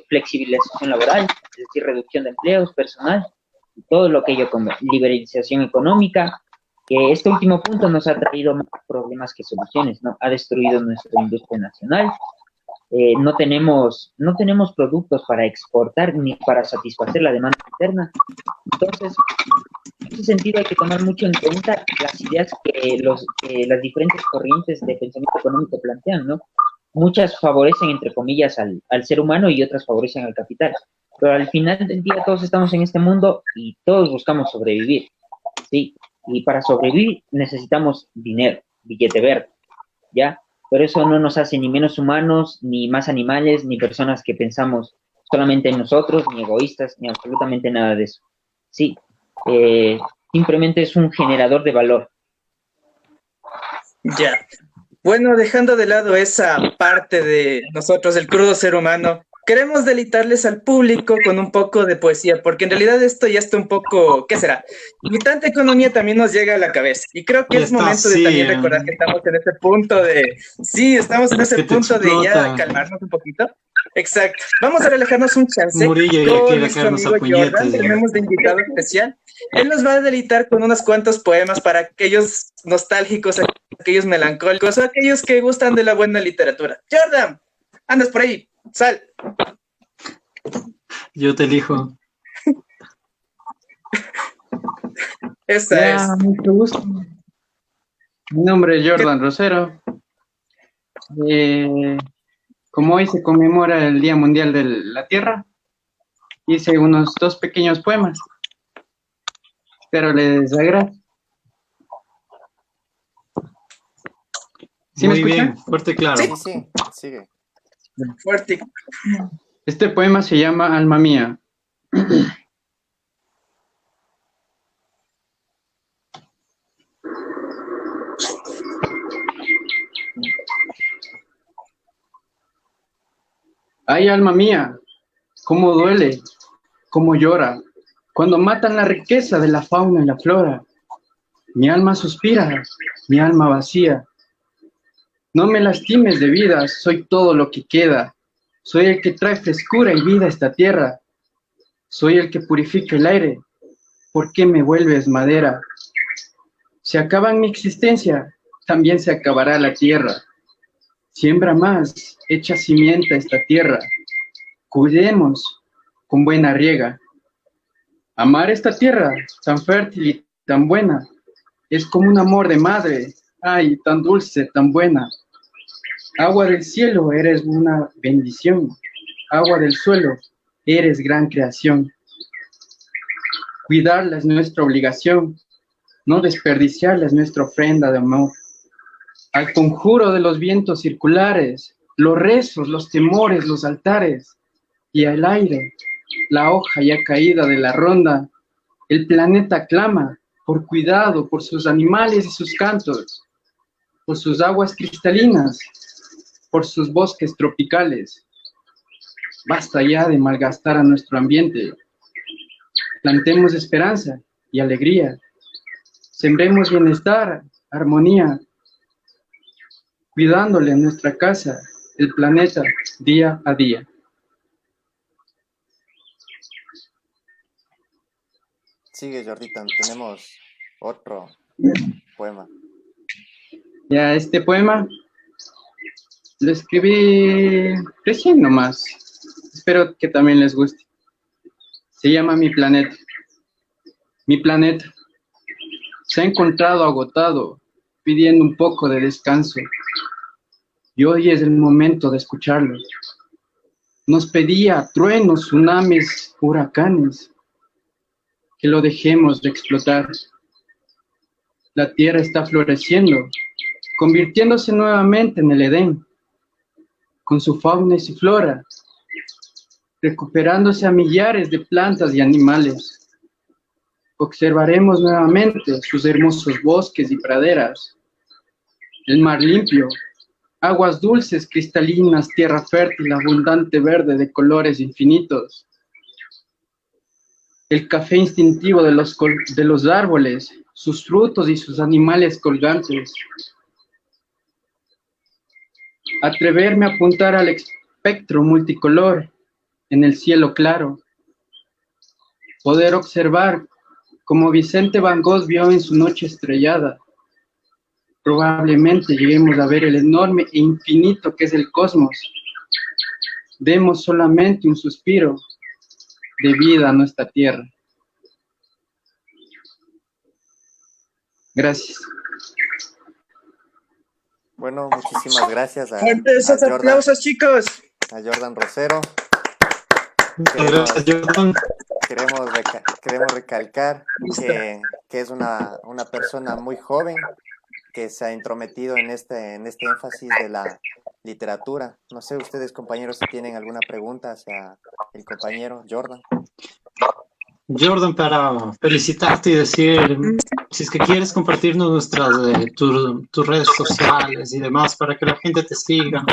flexibilización laboral, es decir, reducción de empleos, personal, y todo lo que ello con liberalización económica, que este último punto nos ha traído más problemas que soluciones, ¿no? Ha destruido nuestra industria nacional, no tenemos productos para exportar ni para satisfacer la demanda interna. Entonces, en ese sentido hay que tomar mucho en cuenta las ideas que las diferentes corrientes de pensamiento económico plantean, ¿no? Muchas favorecen, entre comillas, al ser humano y otras favorecen al capital. Pero al final del día todos estamos en este mundo y todos buscamos sobrevivir, ¿sí? Y para sobrevivir necesitamos dinero, billete verde, ¿ya? Pero eso no nos hace ni menos humanos, ni más animales, ni personas que pensamos solamente en nosotros, ni egoístas, ni absolutamente nada de eso. Sí, simplemente es un generador de valor. Ya. Bueno, dejando de lado esa parte de nosotros, el crudo ser humano, queremos deleitarles al público con un poco de poesía, porque en realidad esto ya está un poco, ¿qué será? Y tanta economía también nos llega a la cabeza. Y creo que es momento de también recordar que estamos en ese punto de, sí, estamos en ese punto de ya calmarnos un poquito. Exacto. Vamos a relajarnos un chance con nuestro amigo Jordan. Tenemos de invitado especial. Él nos va a deleitar con unos cuantos poemas para aquellos nostálgicos, aquellos melancólicos o aquellos que gustan de la buena literatura. Jordan, andas por ahí. Sal. Yo te elijo. Esa es. Mucho gusto. Mi nombre es Jordan Rosero. Como hoy se conmemora el Día Mundial de la Tierra, hice unos 2 pequeños poemas. Espero les agrade. ¿Sí muy bien, fuerte y claro. Sí, sí, sigue. Fuerte. Este poema se llama Alma Mía. Ay, alma mía, cómo duele, cómo llora, cuando matan la riqueza de la fauna y la flora. Mi alma suspira, mi alma vacía. No me lastimes de vida, soy todo lo que queda. Soy el que trae frescura y vida a esta tierra. Soy el que purifica el aire. ¿Por qué me vuelves madera? Se acaba mi existencia, también se acabará la tierra. Siembra más, echa simiente a esta tierra. Cuidemos con buena riega. Amar esta tierra, tan fértil y tan buena, es como un amor de madre, ay, tan dulce, tan buena. Agua del cielo, eres una bendición. Agua del suelo, eres gran creación. Cuidarla es nuestra obligación, no desperdiciarla es nuestra ofrenda de amor. Al conjuro de los vientos circulares, los rezos, los temores, los altares, y al aire, la hoja ya caída de la ronda, el planeta clama por cuidado, por sus animales y sus cantos, por sus aguas cristalinas, por sus bosques tropicales. Basta ya de malgastar a nuestro ambiente. Plantemos esperanza y alegría. Sembremos bienestar, armonía, cuidándole a nuestra casa, el planeta, día a día. Sigue, Jordita, tenemos otro poema. Ya, este poema lo escribí recién nomás. Espero que también les guste. Se llama Mi planeta. Mi planeta se ha encontrado agotado, pidiendo un poco de descanso. Y hoy es el momento de escucharlo. Nos pedía truenos, tsunamis, huracanes, que lo dejemos de explotar. La tierra está floreciendo, convirtiéndose nuevamente en el Edén, con su fauna y su flora, recuperándose a millares de plantas y animales. Observaremos nuevamente sus hermosos bosques y praderas, el mar limpio, aguas dulces, cristalinas, tierra fértil, abundante verde de colores infinitos, el café instintivo de los árboles, sus frutos y sus animales colgantes. Atreverme a apuntar al espectro multicolor en el cielo claro. Poder observar como Vicente Van Gogh vio en su noche estrellada. Probablemente lleguemos a ver el enorme e infinito que es el cosmos. Demos solamente un suspiro de vida a nuestra tierra. Gracias. Bueno, muchísimas gracias a Esos Jordan, aplausos, chicos. a Jordan Rosero. Gracias, Jordan. Queremos recalcar que es una persona muy joven que se ha entrometido en este énfasis de la literatura. No sé, ustedes, compañeros, si tienen alguna pregunta hacia el compañero Jordan. Jordan, para felicitarte y decir, si es que quieres compartirnos tus redes sociales y demás para que la gente te siga.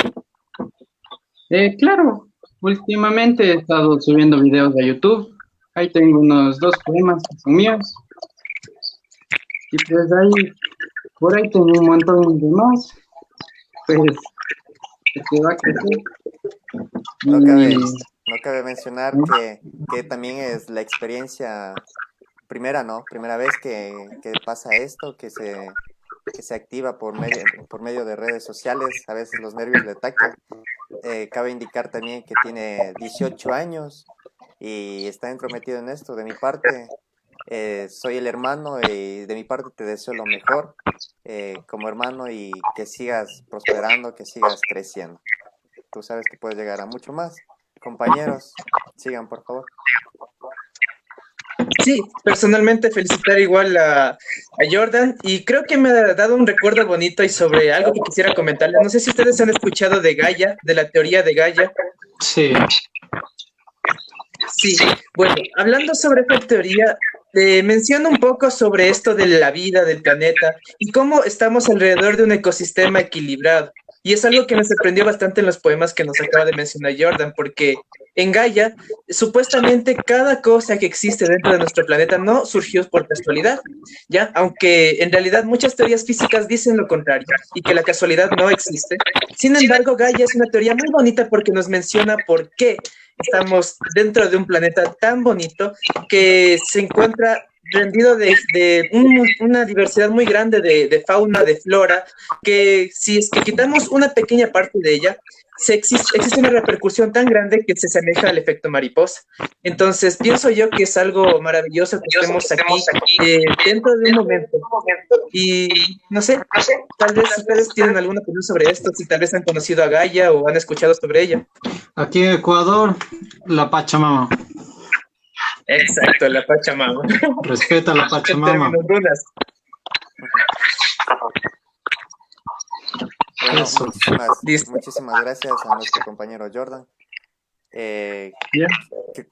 Claro, últimamente he estado subiendo videos a YouTube. Ahí tengo unos 2 poemas que son míos. Y pues ahí, por ahí tengo un montón de más. Pues, se va a crecer. No cabe mencionar que también es la experiencia primera, ¿no? Primera vez que pasa esto, que se activa por medio de redes sociales. A veces los nervios le atacan. Cabe indicar también que tiene 18 años y está entrometido en esto. De mi parte, soy el hermano y de mi parte te deseo lo mejor como hermano y que sigas prosperando, que sigas creciendo. Tú sabes que puedes llegar a mucho más. Compañeros, sigan, por favor. Sí, personalmente felicitar igual a Jordan y creo que me ha dado un recuerdo bonito y sobre algo que quisiera comentarles. No sé si ustedes han escuchado de Gaia, de la teoría de Gaia. Sí. Sí, bueno, hablando sobre esta teoría, menciono un poco sobre esto de la vida del planeta y cómo estamos alrededor de un ecosistema equilibrado. Y es algo que me sorprendió bastante en los poemas que nos acaba de mencionar Jordan, porque en Gaia, supuestamente cada cosa que existe dentro de nuestro planeta no surgió por casualidad, ¿ya? Aunque en realidad muchas teorías físicas dicen lo contrario y que la casualidad no existe. Sin embargo, Gaia es una teoría muy bonita porque nos menciona por qué estamos dentro de un planeta tan bonito que se encuentra rendido de una diversidad muy grande de fauna, de flora, que si es que quitamos una pequeña parte de ella, existe una repercusión tan grande que se asemeja al efecto mariposa. Entonces, pienso yo que es algo maravilloso que estemos aquí dentro de un momento. Y no sé, tal vez ustedes tienen alguna opinión sobre esto, si tal vez han conocido a Gaia o han escuchado sobre ella. Aquí en Ecuador, la Pachamama. Exacto, la Pachamama. Respeta la Pachamama. Bueno, Eso. muchísimas gracias a nuestro compañero Jordan.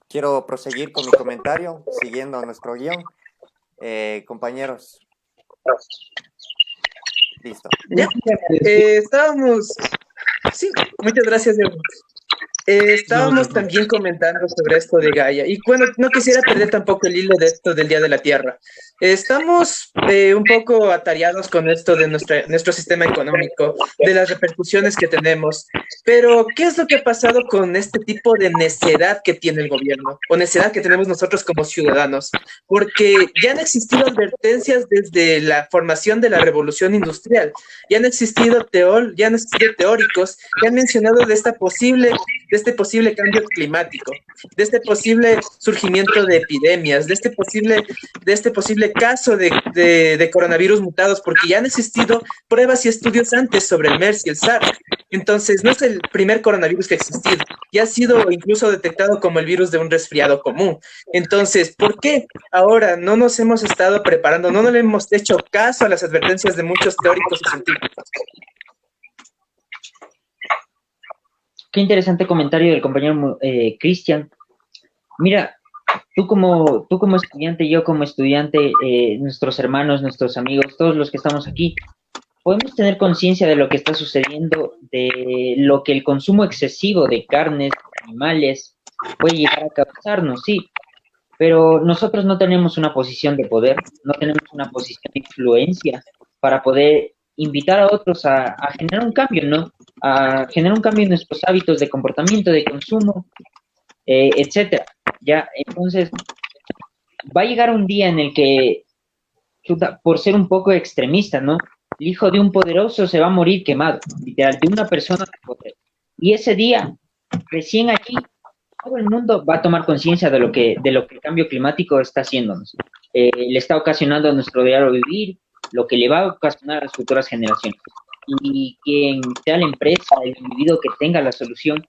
Quiero proseguir con mi comentario, siguiendo nuestro guión. Compañeros. Listo. Ya, estábamos... Sí, muchas gracias, Diego. Estábamos también comentando sobre esto de Gaia. Y bueno, no quisiera perder tampoco el hilo de esto del Día de la Tierra. Estamos un poco atareados con esto de nuestro sistema económico, de las repercusiones que tenemos. Pero, ¿qué es lo que ha pasado con este tipo de necedad que tiene el gobierno? O necedad que tenemos nosotros como ciudadanos. Porque ya han existido advertencias desde la formación de la revolución industrial. Ya han existido teóricos que han mencionado de este posible cambio climático, de este posible surgimiento de epidemias, de este posible caso de coronavirus mutados, porque ya han existido pruebas y estudios antes sobre el MERS y el SARS. Entonces, no es el primer coronavirus que ha existido, ya ha sido incluso detectado como el virus de un resfriado común. Entonces, ¿por qué ahora no nos hemos estado preparando, no le hemos hecho caso a las advertencias de muchos teóricos y científicos? Qué interesante comentario del compañero Cristian. Mira, tú como estudiante, yo como estudiante, nuestros hermanos, nuestros amigos, todos los que estamos aquí, podemos tener conciencia de lo que está sucediendo, de lo que el consumo excesivo de carnes, animales, puede llegar a causarnos, sí, pero nosotros no tenemos una posición de poder, no tenemos una posición de influencia para poder invitar a otros a generar un cambio, ¿no? A generar un cambio en nuestros hábitos de comportamiento, de consumo, etcétera. Ya, entonces, va a llegar un día en el que, por ser un poco extremista, ¿no? El hijo de un poderoso se va a morir quemado, literal, de una persona de poder. Y ese día, recién aquí, todo el mundo va a tomar conciencia de lo que el cambio climático está haciéndonos. Le está ocasionando a nuestro diario vivir, lo que le va a ocasionar a las futuras generaciones. Y quien sea la empresa, el individuo que tenga la solución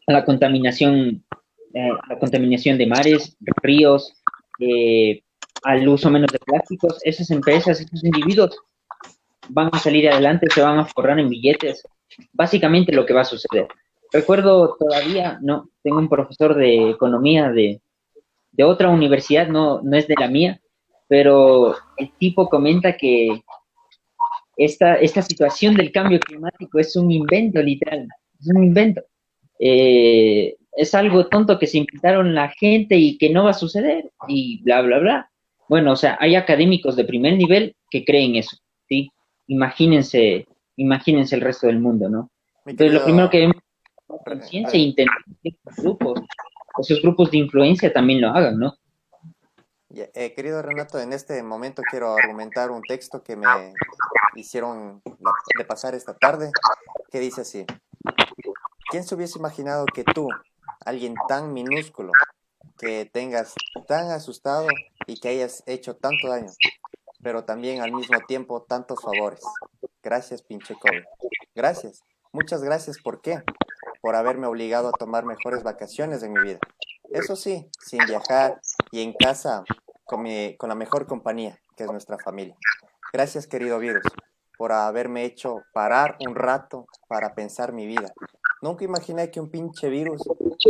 a la contaminación de mares, ríos, al uso menos de plásticos, esas empresas, esos individuos van a salir adelante, se van a forrar en billetes. Básicamente lo que va a suceder. Recuerdo todavía, no, tengo un profesor de economía de otra universidad, no es de la mía, pero el tipo comenta que esta situación del cambio climático es un invento, literal, es un invento. Es algo tonto que se inventaron la gente y que no va a suceder, y bla, bla, bla. Bueno, o sea, hay académicos de primer nivel que creen eso, ¿sí? Imagínense el resto del mundo, ¿no? Entonces, lo primero que debemos conciencia e intentar que esos grupos de influencia también lo hagan, ¿no? Querido Renato, en este momento quiero argumentar un texto que me hicieron de pasar esta tarde, que dice así: ¿quién se hubiese imaginado que tú, alguien tan minúsculo, que tengas tan asustado y que hayas hecho tanto daño, pero también al mismo tiempo tantos favores? Gracias, pinche COVID. Gracias. Muchas gracias. ¿Por qué? Por haberme obligado a tomar mejores vacaciones en mi vida. Eso sí, sin viajar y en casa con la mejor compañía, que es nuestra familia. Gracias, querido virus, por haberme hecho parar un rato para pensar mi vida. Nunca imaginé que un pinche virus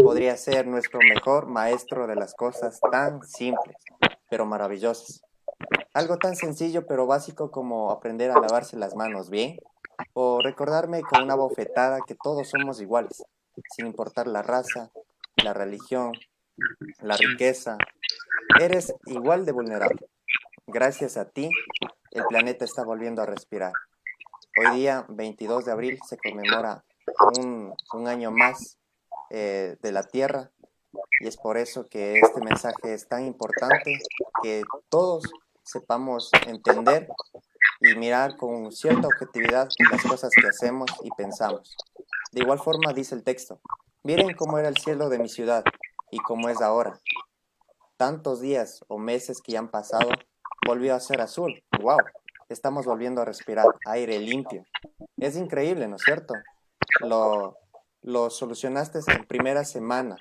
podría ser nuestro mejor maestro de las cosas tan simples, pero maravillosas. Algo tan sencillo pero básico como aprender a lavarse las manos bien, o recordarme con una bofetada que todos somos iguales. sin importar la raza, la religión, la riqueza, eres igual de vulnerable. Gracias a ti, el planeta está volviendo a respirar. Hoy día, 22 de abril, se conmemora un año más de la Tierra, y es por eso que este mensaje es tan importante, que todos sepamos entender y mirar con cierta objetividad las cosas que hacemos y pensamos. De igual forma dice el texto: miren cómo era el cielo de mi ciudad y cómo es ahora. Tantos días o meses que ya han pasado, volvió a ser azul. ¡Wow! Estamos volviendo a respirar aire limpio. Es increíble, ¿no es cierto? Lo solucionaste en primera semana.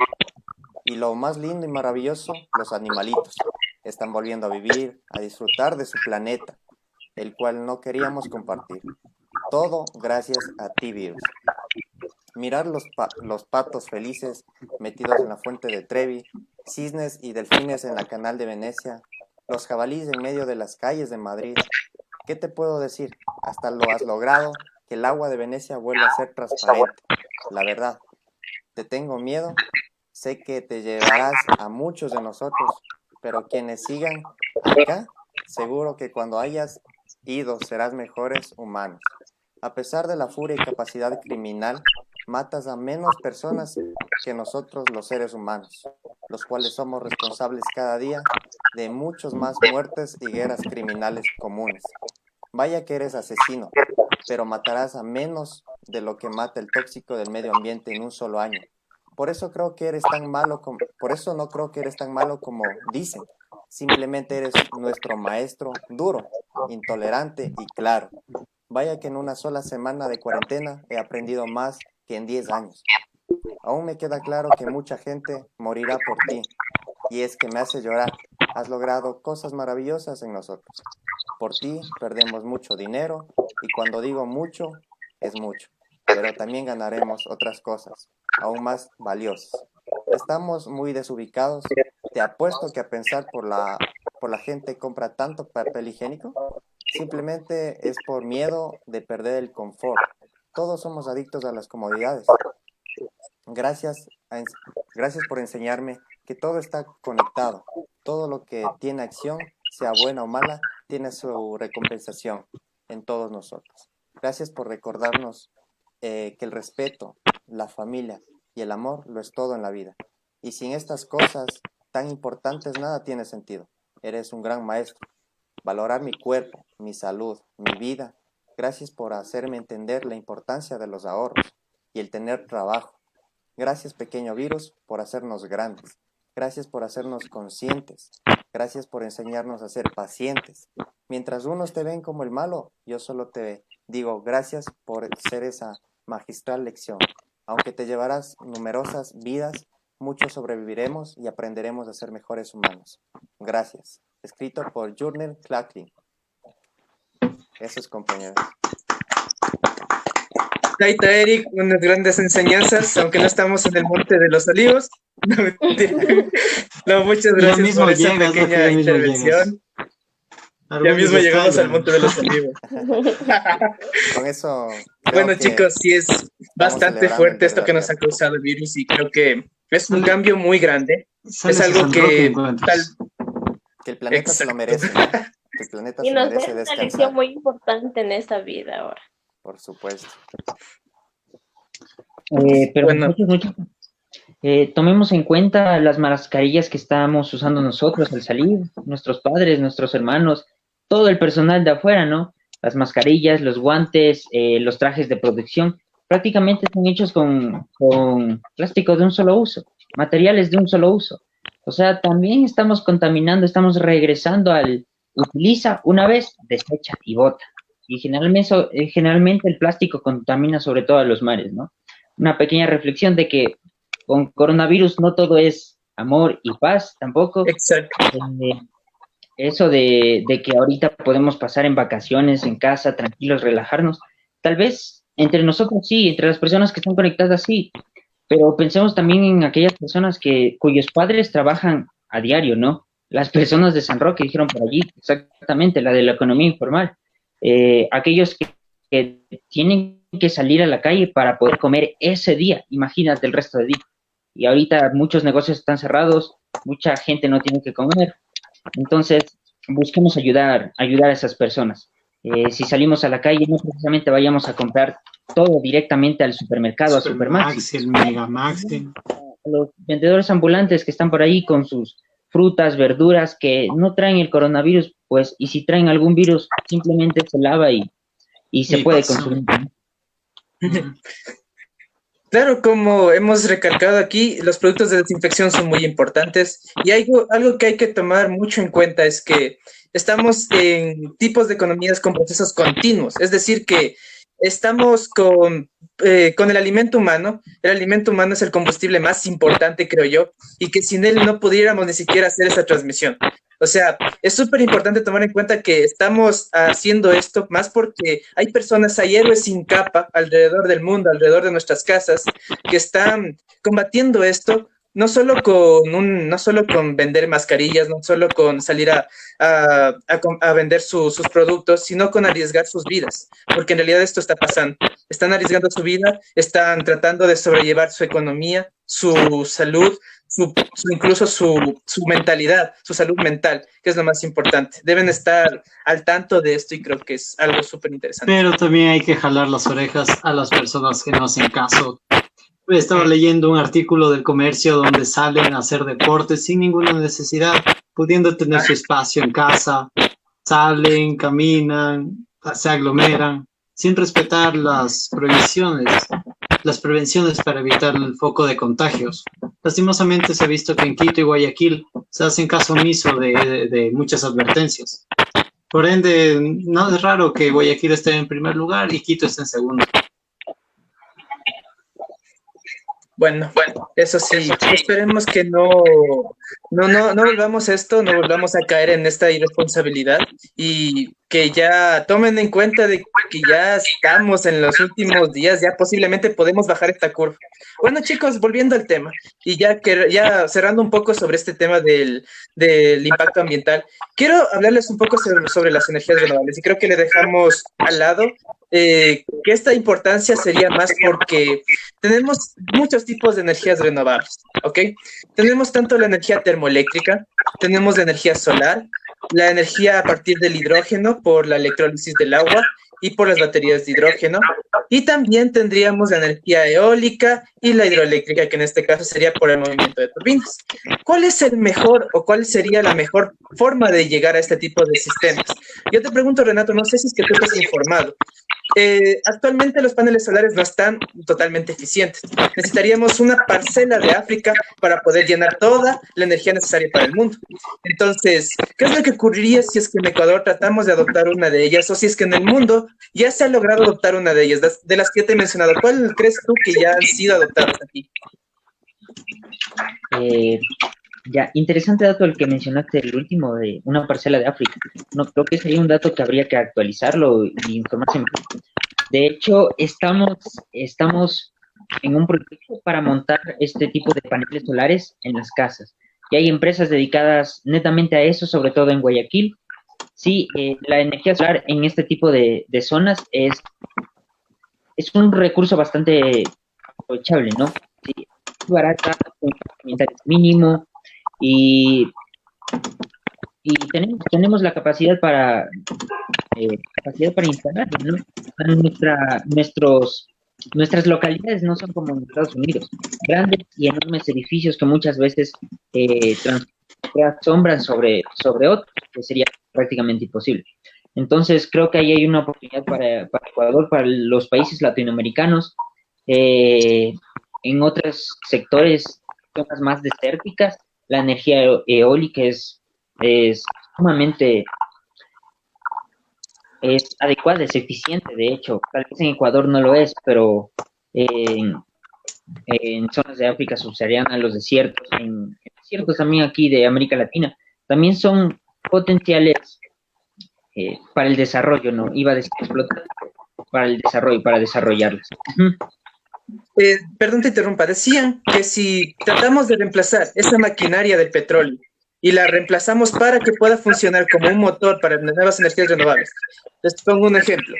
Y lo más lindo y maravilloso, los animalitos están volviendo a vivir, a disfrutar de su planeta, el cual no queríamos compartir. Todo gracias a ti, virus. Mirar los patos felices metidos en la fuente de Trevi, cisnes y delfines en la canal de Venecia, los jabalíes en medio de las calles de Madrid. ¿Qué te puedo decir? Hasta lo has logrado, que el agua de Venecia vuelva a ser transparente. La verdad, te tengo miedo. Sé que te llevarás a muchos de nosotros, pero quienes sigan acá, seguro que cuando hayas ido serás mejores humanos. A pesar de la furia y capacidad criminal, matas a menos personas que nosotros los seres humanos, los cuales somos responsables cada día de muchos más muertes y guerras criminales comunes. Vaya que eres asesino, pero matarás a menos de lo que mata el tóxico del medio ambiente en un solo año. Por eso no creo que eres tan malo como dicen. Simplemente eres nuestro maestro duro, intolerante y claro. Vaya que en una sola semana de cuarentena he aprendido más que en 10 años. Aún me queda claro que mucha gente morirá por ti. Y es que me hace llorar. Has logrado cosas maravillosas en nosotros. Por ti perdemos mucho dinero, y cuando digo mucho, es mucho. Pero también ganaremos otras cosas, aún más valiosas. Estamos muy desubicados. Te apuesto que a pensar por la gente compra tanto papel higiénico, simplemente es por miedo de perder el confort. Todos somos adictos a las comodidades. Gracias por enseñarme que todo está conectado. Todo lo que tiene acción, sea buena o mala, tiene su recompensación en todos nosotros. Gracias por recordarnos que el respeto, la familia y el amor lo es todo en la vida. Y sin estas cosas tan importantes nada tiene sentido. Eres un gran maestro. Valorar mi cuerpo, mi salud, mi vida. Gracias por hacerme entender la importancia de los ahorros y el tener trabajo. Gracias, pequeño virus, por hacernos grandes. Gracias por hacernos conscientes. Gracias por enseñarnos a ser pacientes. Mientras unos te ven como el malo, yo solo te digo gracias por ser esa magistral lección. Aunque te llevarás numerosas vidas, muchos sobreviviremos y aprenderemos a ser mejores humanos. Gracias. Escrito por Jürgen Klacklin. Eso es, compañeros. Ahí está, Eric, unas grandes enseñanzas, aunque no estamos en el Monte de los Olivos. No, mentira. No, muchas gracias por esa pequeña intervención. Ya mismo llegamos al Monte de los Olivos. Con eso. Bueno, chicos, sí es bastante fuerte esto que nos ha causado el virus, y creo que es un cambio muy grande. Es algo que el planeta se lo merece, ¿no? El planeta y se nos merece da una descansar. lección muy importante en esta vida ahora. Por supuesto. Pero Bueno. muchos, tomemos en cuenta las mascarillas que estamos usando nosotros al salir, nuestros padres, nuestros hermanos, todo el personal de afuera, ¿no? Las mascarillas, los guantes, los trajes de protección, prácticamente están hechos con plástico de un solo uso, materiales de un solo uso. O sea, también estamos contaminando, estamos regresando al utiliza una vez, desecha y bota. Y generalmente el plástico contamina sobre todo a los mares, ¿no? Una pequeña reflexión de que con coronavirus no todo es amor y paz tampoco. Exacto. Eso de que ahorita podemos pasar en vacaciones, en casa, tranquilos, relajarnos. Tal vez entre nosotros sí, entre las personas que están conectadas sí, pero pensemos también en aquellas personas cuyos padres trabajan a diario, ¿no? Las personas de San Roque dijeron por allí, exactamente, la de la economía informal. Aquellos que tienen que salir a la calle para poder comer ese día, imagínate el resto del día. Y ahorita muchos negocios están cerrados, mucha gente no tiene que comer, entonces busquemos ayudar a esas personas. Si salimos a la calle, no precisamente vayamos a comprar todo directamente al supermercado, a Supermaxi. El Megamaxi. Los vendedores ambulantes que están por ahí con sus frutas, verduras, que no traen el coronavirus, pues, y si traen algún virus, simplemente se lava y se puede consumir. Claro, como hemos recalcado aquí, los productos de desinfección son muy importantes y algo que hay que tomar mucho en cuenta es que estamos en tipos de economías con procesos continuos, es decir, que estamos con el alimento humano. El alimento humano es el combustible más importante, creo yo, y que sin él no pudiéramos ni siquiera hacer esa transmisión. O sea, es súper importante tomar en cuenta que estamos haciendo esto más porque hay personas, hay héroes sin capa alrededor del mundo, alrededor de nuestras casas, que están combatiendo esto, no solo con vender mascarillas, no solo con salir a vender sus productos, sino con arriesgar sus vidas, porque en realidad esto está pasando. Están arriesgando su vida, están tratando de sobrellevar su economía, su salud, incluso su mentalidad, su salud mental, que es lo más importante. Deben estar al tanto de esto y creo que es algo súper interesante. Pero también hay que jalar las orejas a las personas que no hacen caso. Estaba leyendo un artículo del Comercio donde salen a hacer deportes sin ninguna necesidad, pudiendo tener su espacio en casa, salen, caminan, se aglomeran, sin respetar las prevenciones para evitar el foco de contagios. Lastimosamente se ha visto que en Quito y Guayaquil se hacen caso omiso de muchas advertencias. Por ende, no es raro que Guayaquil esté en primer lugar y Quito esté en segundo. Bueno, eso sí, esperemos que no volvamos a esto, no volvamos a caer en esta irresponsabilidad y que ya tomen en cuenta de que ya estamos en los últimos días, ya posiblemente podemos bajar esta curva. Bueno, chicos, volviendo al tema y ya cerrando un poco sobre este tema del impacto ambiental, quiero hablarles un poco sobre las energías renovables y creo que le dejamos al lado que esta importancia sería más porque tenemos muchos tipos de energías renovables, ¿ok? Tenemos tanto la energía termoeléctrica, tenemos la energía solar, la energía a partir del hidrógeno por la electrólisis del agua y por las baterías de hidrógeno, y también tendríamos la energía eólica y la hidroeléctrica, que en este caso sería por el movimiento de turbinas. ¿Cuál es el mejor o cuál sería la mejor forma de llegar a este tipo de sistemas? Yo te pregunto, Renato, no sé si es que tú estás informado. Actualmente los paneles solares no están totalmente eficientes. Necesitaríamos una parcela de África para poder llenar toda la energía necesaria para el mundo. Entonces, ¿qué es lo que ocurriría si es que en Ecuador tratamos de adoptar una de ellas o si es que en el mundo ya se ha logrado adoptar una de ellas, de las que te he mencionado? ¿Cuál crees tú que ya han sido adoptadas aquí? Ya, interesante dato el que mencionaste, el último, de una parcela de África. No, creo que sería un dato que habría que actualizarlo y informarse. De hecho, estamos en un proyecto para montar este tipo de paneles solares en las casas. Y hay empresas dedicadas netamente a eso, sobre todo en Guayaquil. Sí, la energía solar en este tipo de zonas es un recurso bastante aprovechable, ¿no? Sí, es barata, un mínimo. Y tenemos la capacidad para instalarlo, ¿no? Nuestras localidades no son como en Estados Unidos, grandes y enormes edificios que muchas veces asombran sobre otros, que sería prácticamente imposible. Entonces creo que ahí hay una oportunidad para Ecuador, para los países latinoamericanos, en otros sectores, zonas más desérticas. La energía eólica es sumamente adecuada, es eficiente, de hecho. Tal vez en Ecuador no lo es, pero en zonas de África subsahariana, los desiertos, en desiertos también aquí de América Latina, también son potenciales para el desarrollo, ¿no? Iba a decir explotar, para el desarrollo, para desarrollarlas. Perdón te interrumpa, decían que si tratamos de reemplazar esa maquinaria del petróleo y la reemplazamos para que pueda funcionar como un motor para las nuevas energías renovables. Les pongo un ejemplo.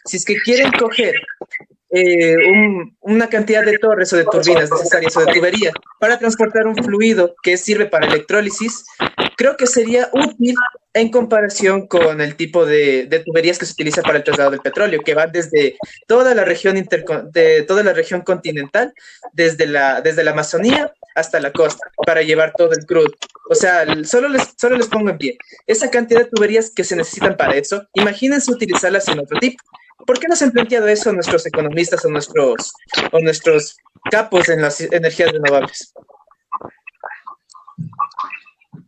Si es que quieren coger una cantidad de torres o de turbinas necesarias o de tuberías para transportar un fluido que sirve para electrólisis, creo que sería útil en comparación con el tipo de tuberías que se utiliza para el traslado del petróleo, que van desde toda la región, de toda la región continental, desde la Amazonía hasta la costa, para llevar todo el crudo. O sea, solo les pongo en pie. Esa cantidad de tuberías que se necesitan para eso, imagínense utilizarlas en otro tipo. ¿Por qué no se han planteado eso nuestros economistas o nuestros capos en las energías renovables?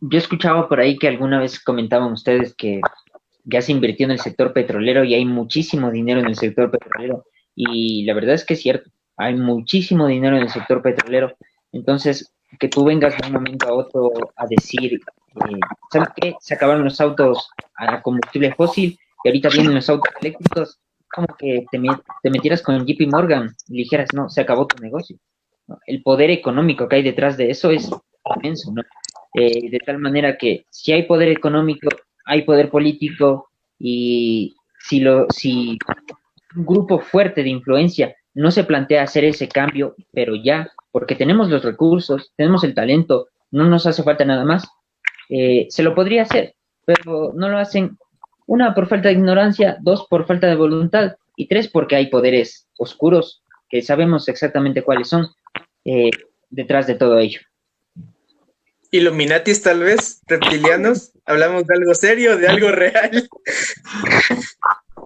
Yo escuchaba por ahí que alguna vez comentaban ustedes que ya se invirtió en el sector petrolero y hay muchísimo dinero en el sector petrolero. Y la verdad es que es cierto, hay muchísimo dinero en el sector petrolero. Entonces, que tú vengas de un momento a otro a decir, ¿sabes qué? Se acabaron los autos a combustible fósil y ahorita vienen los autos eléctricos. Como que te metieras con JP Morgan y dijeras, no, se acabó tu negocio, ¿no? El poder económico que hay detrás de eso es inmenso, ¿no? De tal manera que si hay poder económico, hay poder político, y si un grupo fuerte de influencia no se plantea hacer ese cambio, pero ya, porque tenemos los recursos, tenemos el talento, no nos hace falta nada más, se lo podría hacer, pero no lo hacen. Una, por falta de ignorancia; dos, por falta de voluntad; y tres, porque hay poderes oscuros que sabemos exactamente cuáles son detrás de todo ello. Illuminatis, tal vez, reptilianos. ¿Hablamos de algo serio, de algo real?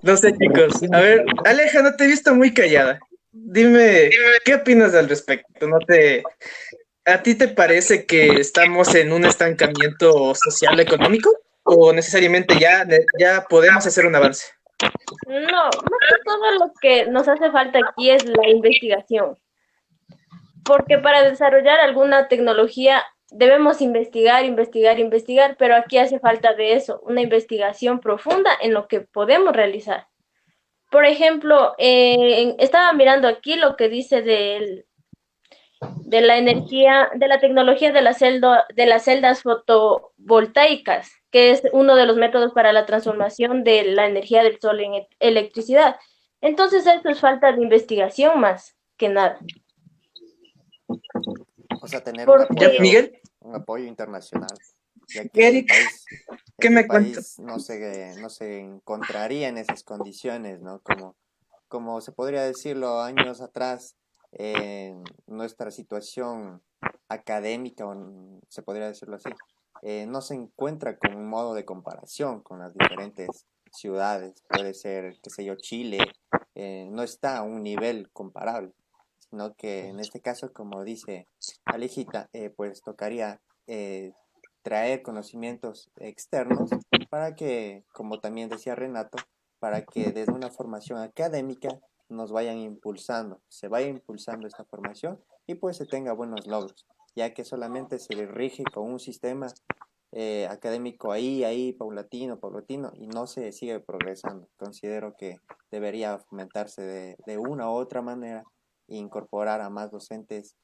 No sé, chicos. A ver, Aleja, no te he visto muy callada. Dime, ¿qué opinas al respecto? ¿A ti te parece que estamos en un estancamiento social o económico? ¿O necesariamente ya podemos hacer un avance? No, más que todo lo que nos hace falta aquí es la investigación. Porque para desarrollar alguna tecnología debemos investigar, pero aquí hace falta de eso, una investigación profunda en lo que podemos realizar. Por ejemplo, estaba mirando aquí lo que dice de la energía, de la tecnología de las celdas fotovoltaicas, que es uno de los métodos para la transformación de la energía del sol en electricidad. Entonces, esto es falta de investigación más que nada. O sea, tener Miguel, un apoyo internacional, ya que Eric, ¿qué me cuentas? No se encontraría en esas condiciones, ¿no? Como se podría decirlo años atrás, nuestra situación académica, se podría decirlo así, no se encuentra con un modo de comparación con las diferentes ciudades. Puede ser, qué sé yo, Chile, no está a un nivel comparable, sino que en este caso, como dice Alejita, pues tocaría traer conocimientos externos para que, como también decía Renato, para que desde una formación académica nos vayan impulsando, se vaya impulsando esta formación y pues se tenga buenos logros, ya que solamente se rige con un sistema académico ahí, paulatino, y no se sigue progresando. Considero que debería fomentarse de una u otra manera e incorporar a más docentes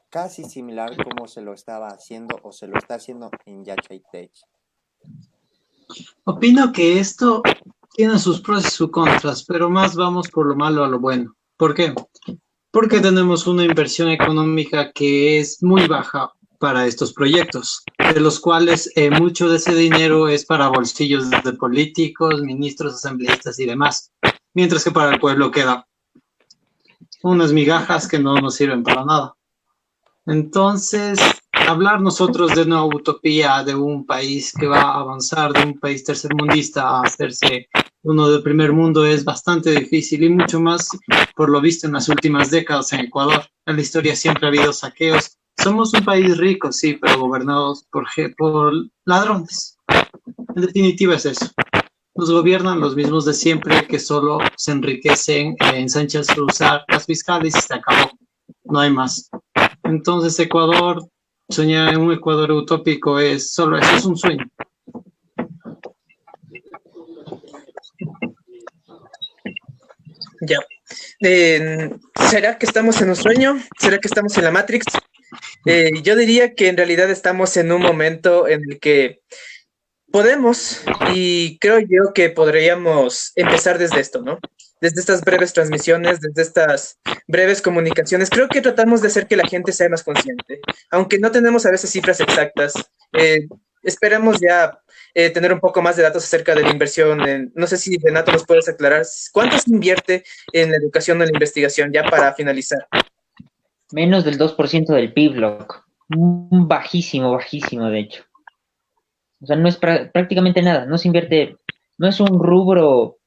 casi similar como se lo estaba haciendo o se lo está haciendo en Yachaytech. Opino que esto tiene sus pros y sus contras, pero más vamos por lo malo a lo bueno. ¿Por qué? Porque tenemos una inversión económica que es muy baja para estos proyectos, de los cuales mucho de ese dinero es para bolsillos de políticos, ministros, asambleístas y demás, mientras que para el pueblo queda unas migajas que no nos sirven para nada. Entonces, hablar nosotros de una utopía de un país que va a avanzar, de un país tercermundista a hacerse uno del primer mundo, es bastante difícil, y mucho más por lo visto en las últimas décadas en Ecuador. En la historia siempre ha habido saqueos. Somos un país rico, sí, pero gobernados por ladrones. En definitiva es eso. Nos gobiernan los mismos de siempre, que solo se enriquecen, ensanchan sus arcas fiscales y se acabó. No hay más. Entonces, Ecuador, soñar en un Ecuador utópico es solo eso, es un sueño. Ya. ¿Será que estamos en un sueño? ¿Será que estamos en la Matrix? Yo diría que en realidad estamos en un momento en el que podemos, y creo yo que podríamos empezar desde esto, ¿no? Desde estas breves transmisiones, desde estas breves comunicaciones. Creo que tratamos de hacer que la gente sea más consciente. Aunque no tenemos a veces cifras exactas, esperemos ya tener un poco más de datos acerca de la inversión. No sé si Renato nos puedes aclarar cuánto se invierte en la educación o en la investigación, ya para finalizar. Menos del 2% del PIB, loco. Bajísimo, bajísimo, de hecho. O sea, no es prácticamente nada, no se invierte, no es un rubro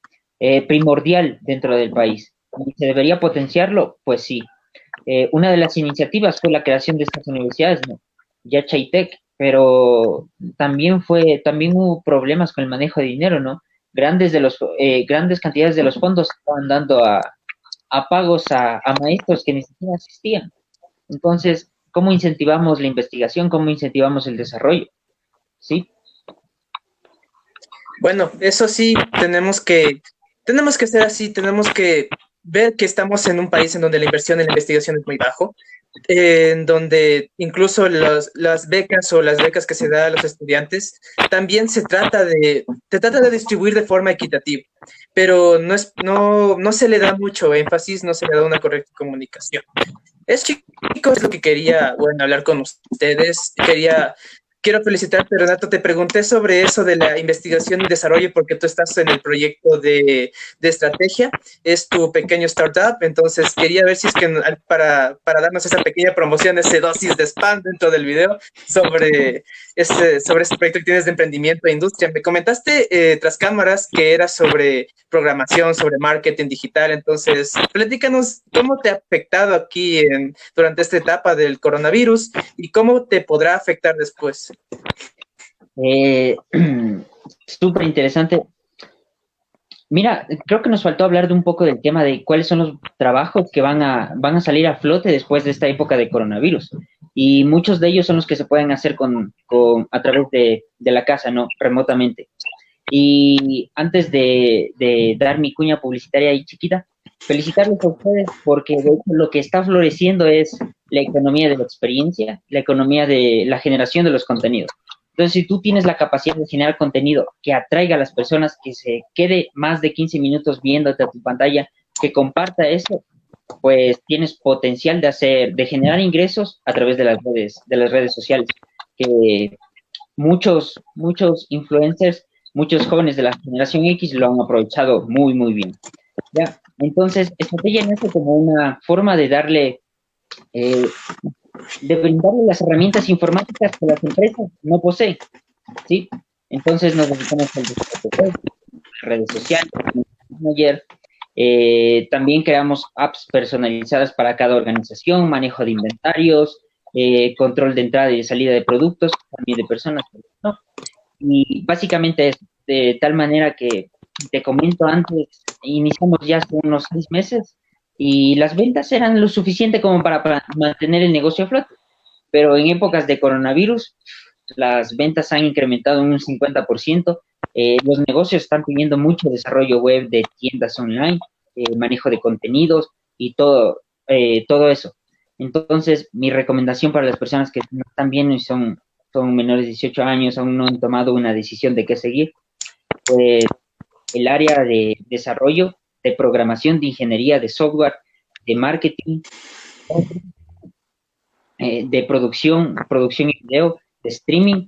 primordial dentro del país. ¿Y se debería potenciarlo? Pues sí. Una de las iniciativas fue la creación de estas universidades, ¿no? Yacha y Tec, pero también hubo problemas con el manejo de dinero, ¿no? Grandes cantidades de los fondos estaban dando a pagos a maestros que ni siquiera asistían. Entonces, ¿cómo incentivamos la investigación? ¿Cómo incentivamos el desarrollo? ¿Sí? Bueno, eso sí, tenemos que ser así, tenemos que ver que estamos en un país en donde la inversión en la investigación es muy bajo, en donde incluso las becas o las becas que se da a los estudiantes también se trata de distribuir de forma equitativa, pero no se le da mucho énfasis, no se le da una correcta comunicación. Chicos, es lo que quería, hablar con ustedes. Quiero felicitarte, Renato. Te pregunté sobre eso de la investigación y desarrollo porque tú estás en el proyecto de estrategia. Es tu pequeño startup, entonces quería ver si es que para darnos esa pequeña promoción, ese dosis de spam dentro del video sobre este proyecto que tienes de emprendimiento e industria. Me comentaste tras cámaras que era sobre programación, sobre marketing digital. Entonces, platícanos cómo te ha afectado aquí durante esta etapa del coronavirus y cómo te podrá afectar después. Súper interesante. Mira, creo que nos faltó hablar de un poco del tema de cuáles son los trabajos que van a salir a flote después de esta época de coronavirus. Y muchos de ellos son los que se pueden hacer a través de la casa, ¿no? Remotamente. Y antes de dar mi cuña publicitaria ahí chiquita, felicitarles a ustedes porque de hecho lo que está floreciendo es la economía de la experiencia, la economía de la generación de los contenidos. Entonces, si tú tienes la capacidad de generar contenido que atraiga a las personas, que se quede más de 15 minutos viéndote a tu pantalla, que comparta eso, pues tienes potencial de generar ingresos a través de las redes sociales. Que muchos influencers, muchos jóvenes de la generación X lo han aprovechado muy, muy bien. ¿Ya? Entonces, estrategia nace como una forma de brindarle las herramientas informáticas que las empresas no poseen, ¿sí? Entonces nos dedicamos al desarrollo de redes sociales, también creamos apps personalizadas para cada organización, manejo de inventarios, control de entrada y de salida de productos, también de personas, ¿no? Y básicamente es de tal manera que, te comento antes, iniciamos ya hace unos 6 meses y las ventas eran lo suficiente como para mantener el negocio a flote. Pero en épocas de coronavirus, las ventas han incrementado en un 50%. Los negocios están pidiendo mucho desarrollo web de tiendas online, manejo de contenidos y todo eso. Entonces, mi recomendación para las personas que no están bien y son menores de 18 años, aún no han tomado una decisión de qué seguir, pues el área de desarrollo, de programación, de ingeniería, de software, de marketing, de producción y video, de streaming,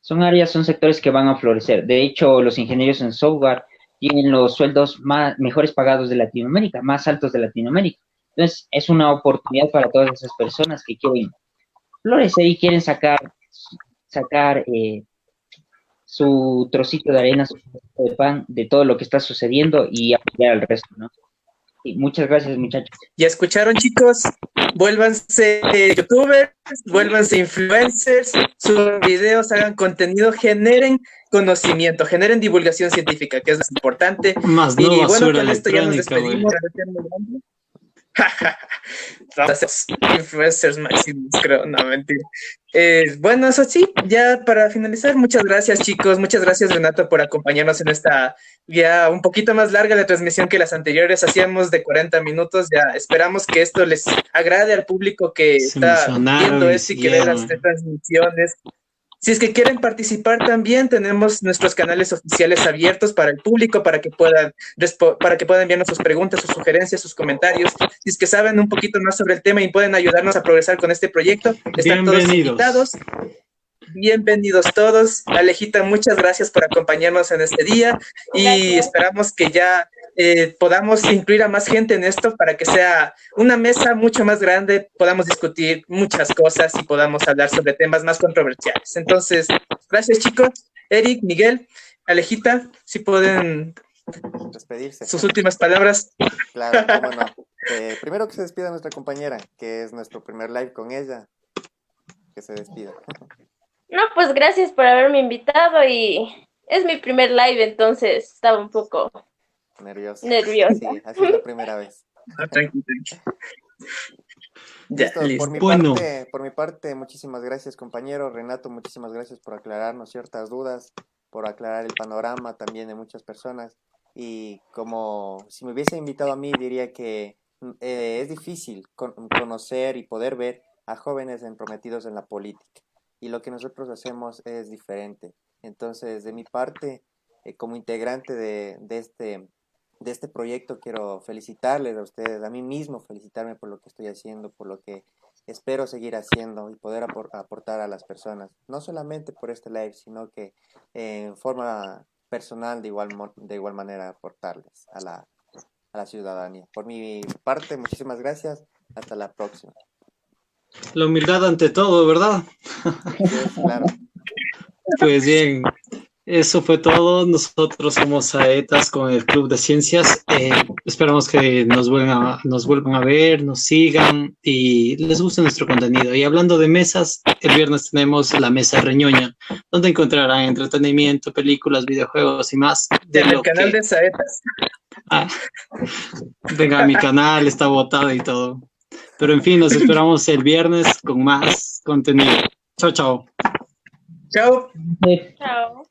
son sectores que van a florecer. De hecho, los ingenieros en software tienen los sueldos mejores pagados de Latinoamérica, más altos de Latinoamérica. Entonces, es una oportunidad para todas esas personas que quieren florecer y quieren sacar su trocito de arena, su trocito de pan de todo lo que está sucediendo y apoyar al resto, ¿no? Y muchas gracias, muchachos. Ya escucharon, chicos, vuélvanse youtubers, vuélvanse influencers, suban videos, hagan contenido, generen conocimiento, generen divulgación científica, que es lo importante. Más y no bueno, basura con esto ya nos electrónica, despedimos. Vamos a ser influencers máximos, creo, no, mentira. Bueno, eso sí, ya para finalizar, muchas gracias, chicos, muchas gracias, Renato, por acompañarnos en esta ya un poquito más larga la transmisión que las anteriores, hacíamos de 40 minutos, ya esperamos que esto les agrade al público que está viendo esto y que ve las transmisiones. Si es que quieren participar también, tenemos nuestros canales oficiales abiertos para el público, para que puedan enviarnos sus preguntas, sus sugerencias, sus comentarios. Si es que saben un poquito más sobre el tema y pueden ayudarnos a progresar con este proyecto, están todos invitados. Bienvenidos todos. Alejita, muchas gracias por acompañarnos en este día y esperamos que ya podamos incluir a más gente en esto para que sea una mesa mucho más grande, podamos discutir muchas cosas y podamos hablar sobre temas más controversiales. Entonces, gracias chicos. Eric, Miguel, Alejita, si pueden despedirse. Sus últimas palabras. Claro, cómo no. Primero que se despida nuestra compañera, que es nuestro primer live con ella. Que se despida. No, pues gracias por haberme invitado y es mi primer live, entonces estaba un poco nerviosa. Sí, así es la primera vez. Tranquilo. Listo. Por mi parte, muchísimas gracias, compañero. Renato, muchísimas gracias por aclararnos ciertas dudas, por aclarar el panorama también de muchas personas. Y como si me hubiese invitado a mí, diría que es difícil conocer y poder ver a jóvenes entrometidos en la política. Y lo que nosotros hacemos es diferente. Entonces, de mi parte, como integrante de este proyecto, quiero felicitarles a ustedes, a mí mismo felicitarme por lo que estoy haciendo, por lo que espero seguir haciendo y poder aportar a las personas, no solamente por este live, sino que en forma personal de igual manera aportarles a la ciudadanía. Por mi parte, muchísimas gracias, hasta la próxima. La humildad ante todo, ¿verdad? Sí, claro. Pues bien, eso fue todo. Nosotros somos Saetas con el Club de Ciencias. Esperamos que nos vuelvan a ver, nos sigan y les guste nuestro contenido. Y hablando de mesas, el viernes tenemos la Mesa Reñoña, donde encontrarán entretenimiento, películas, videojuegos y más. El canal de Saetas. Venga, mi canal está botado y todo. Pero en fin, nos esperamos el viernes con más contenido. Chao, chao. Chao. Chao.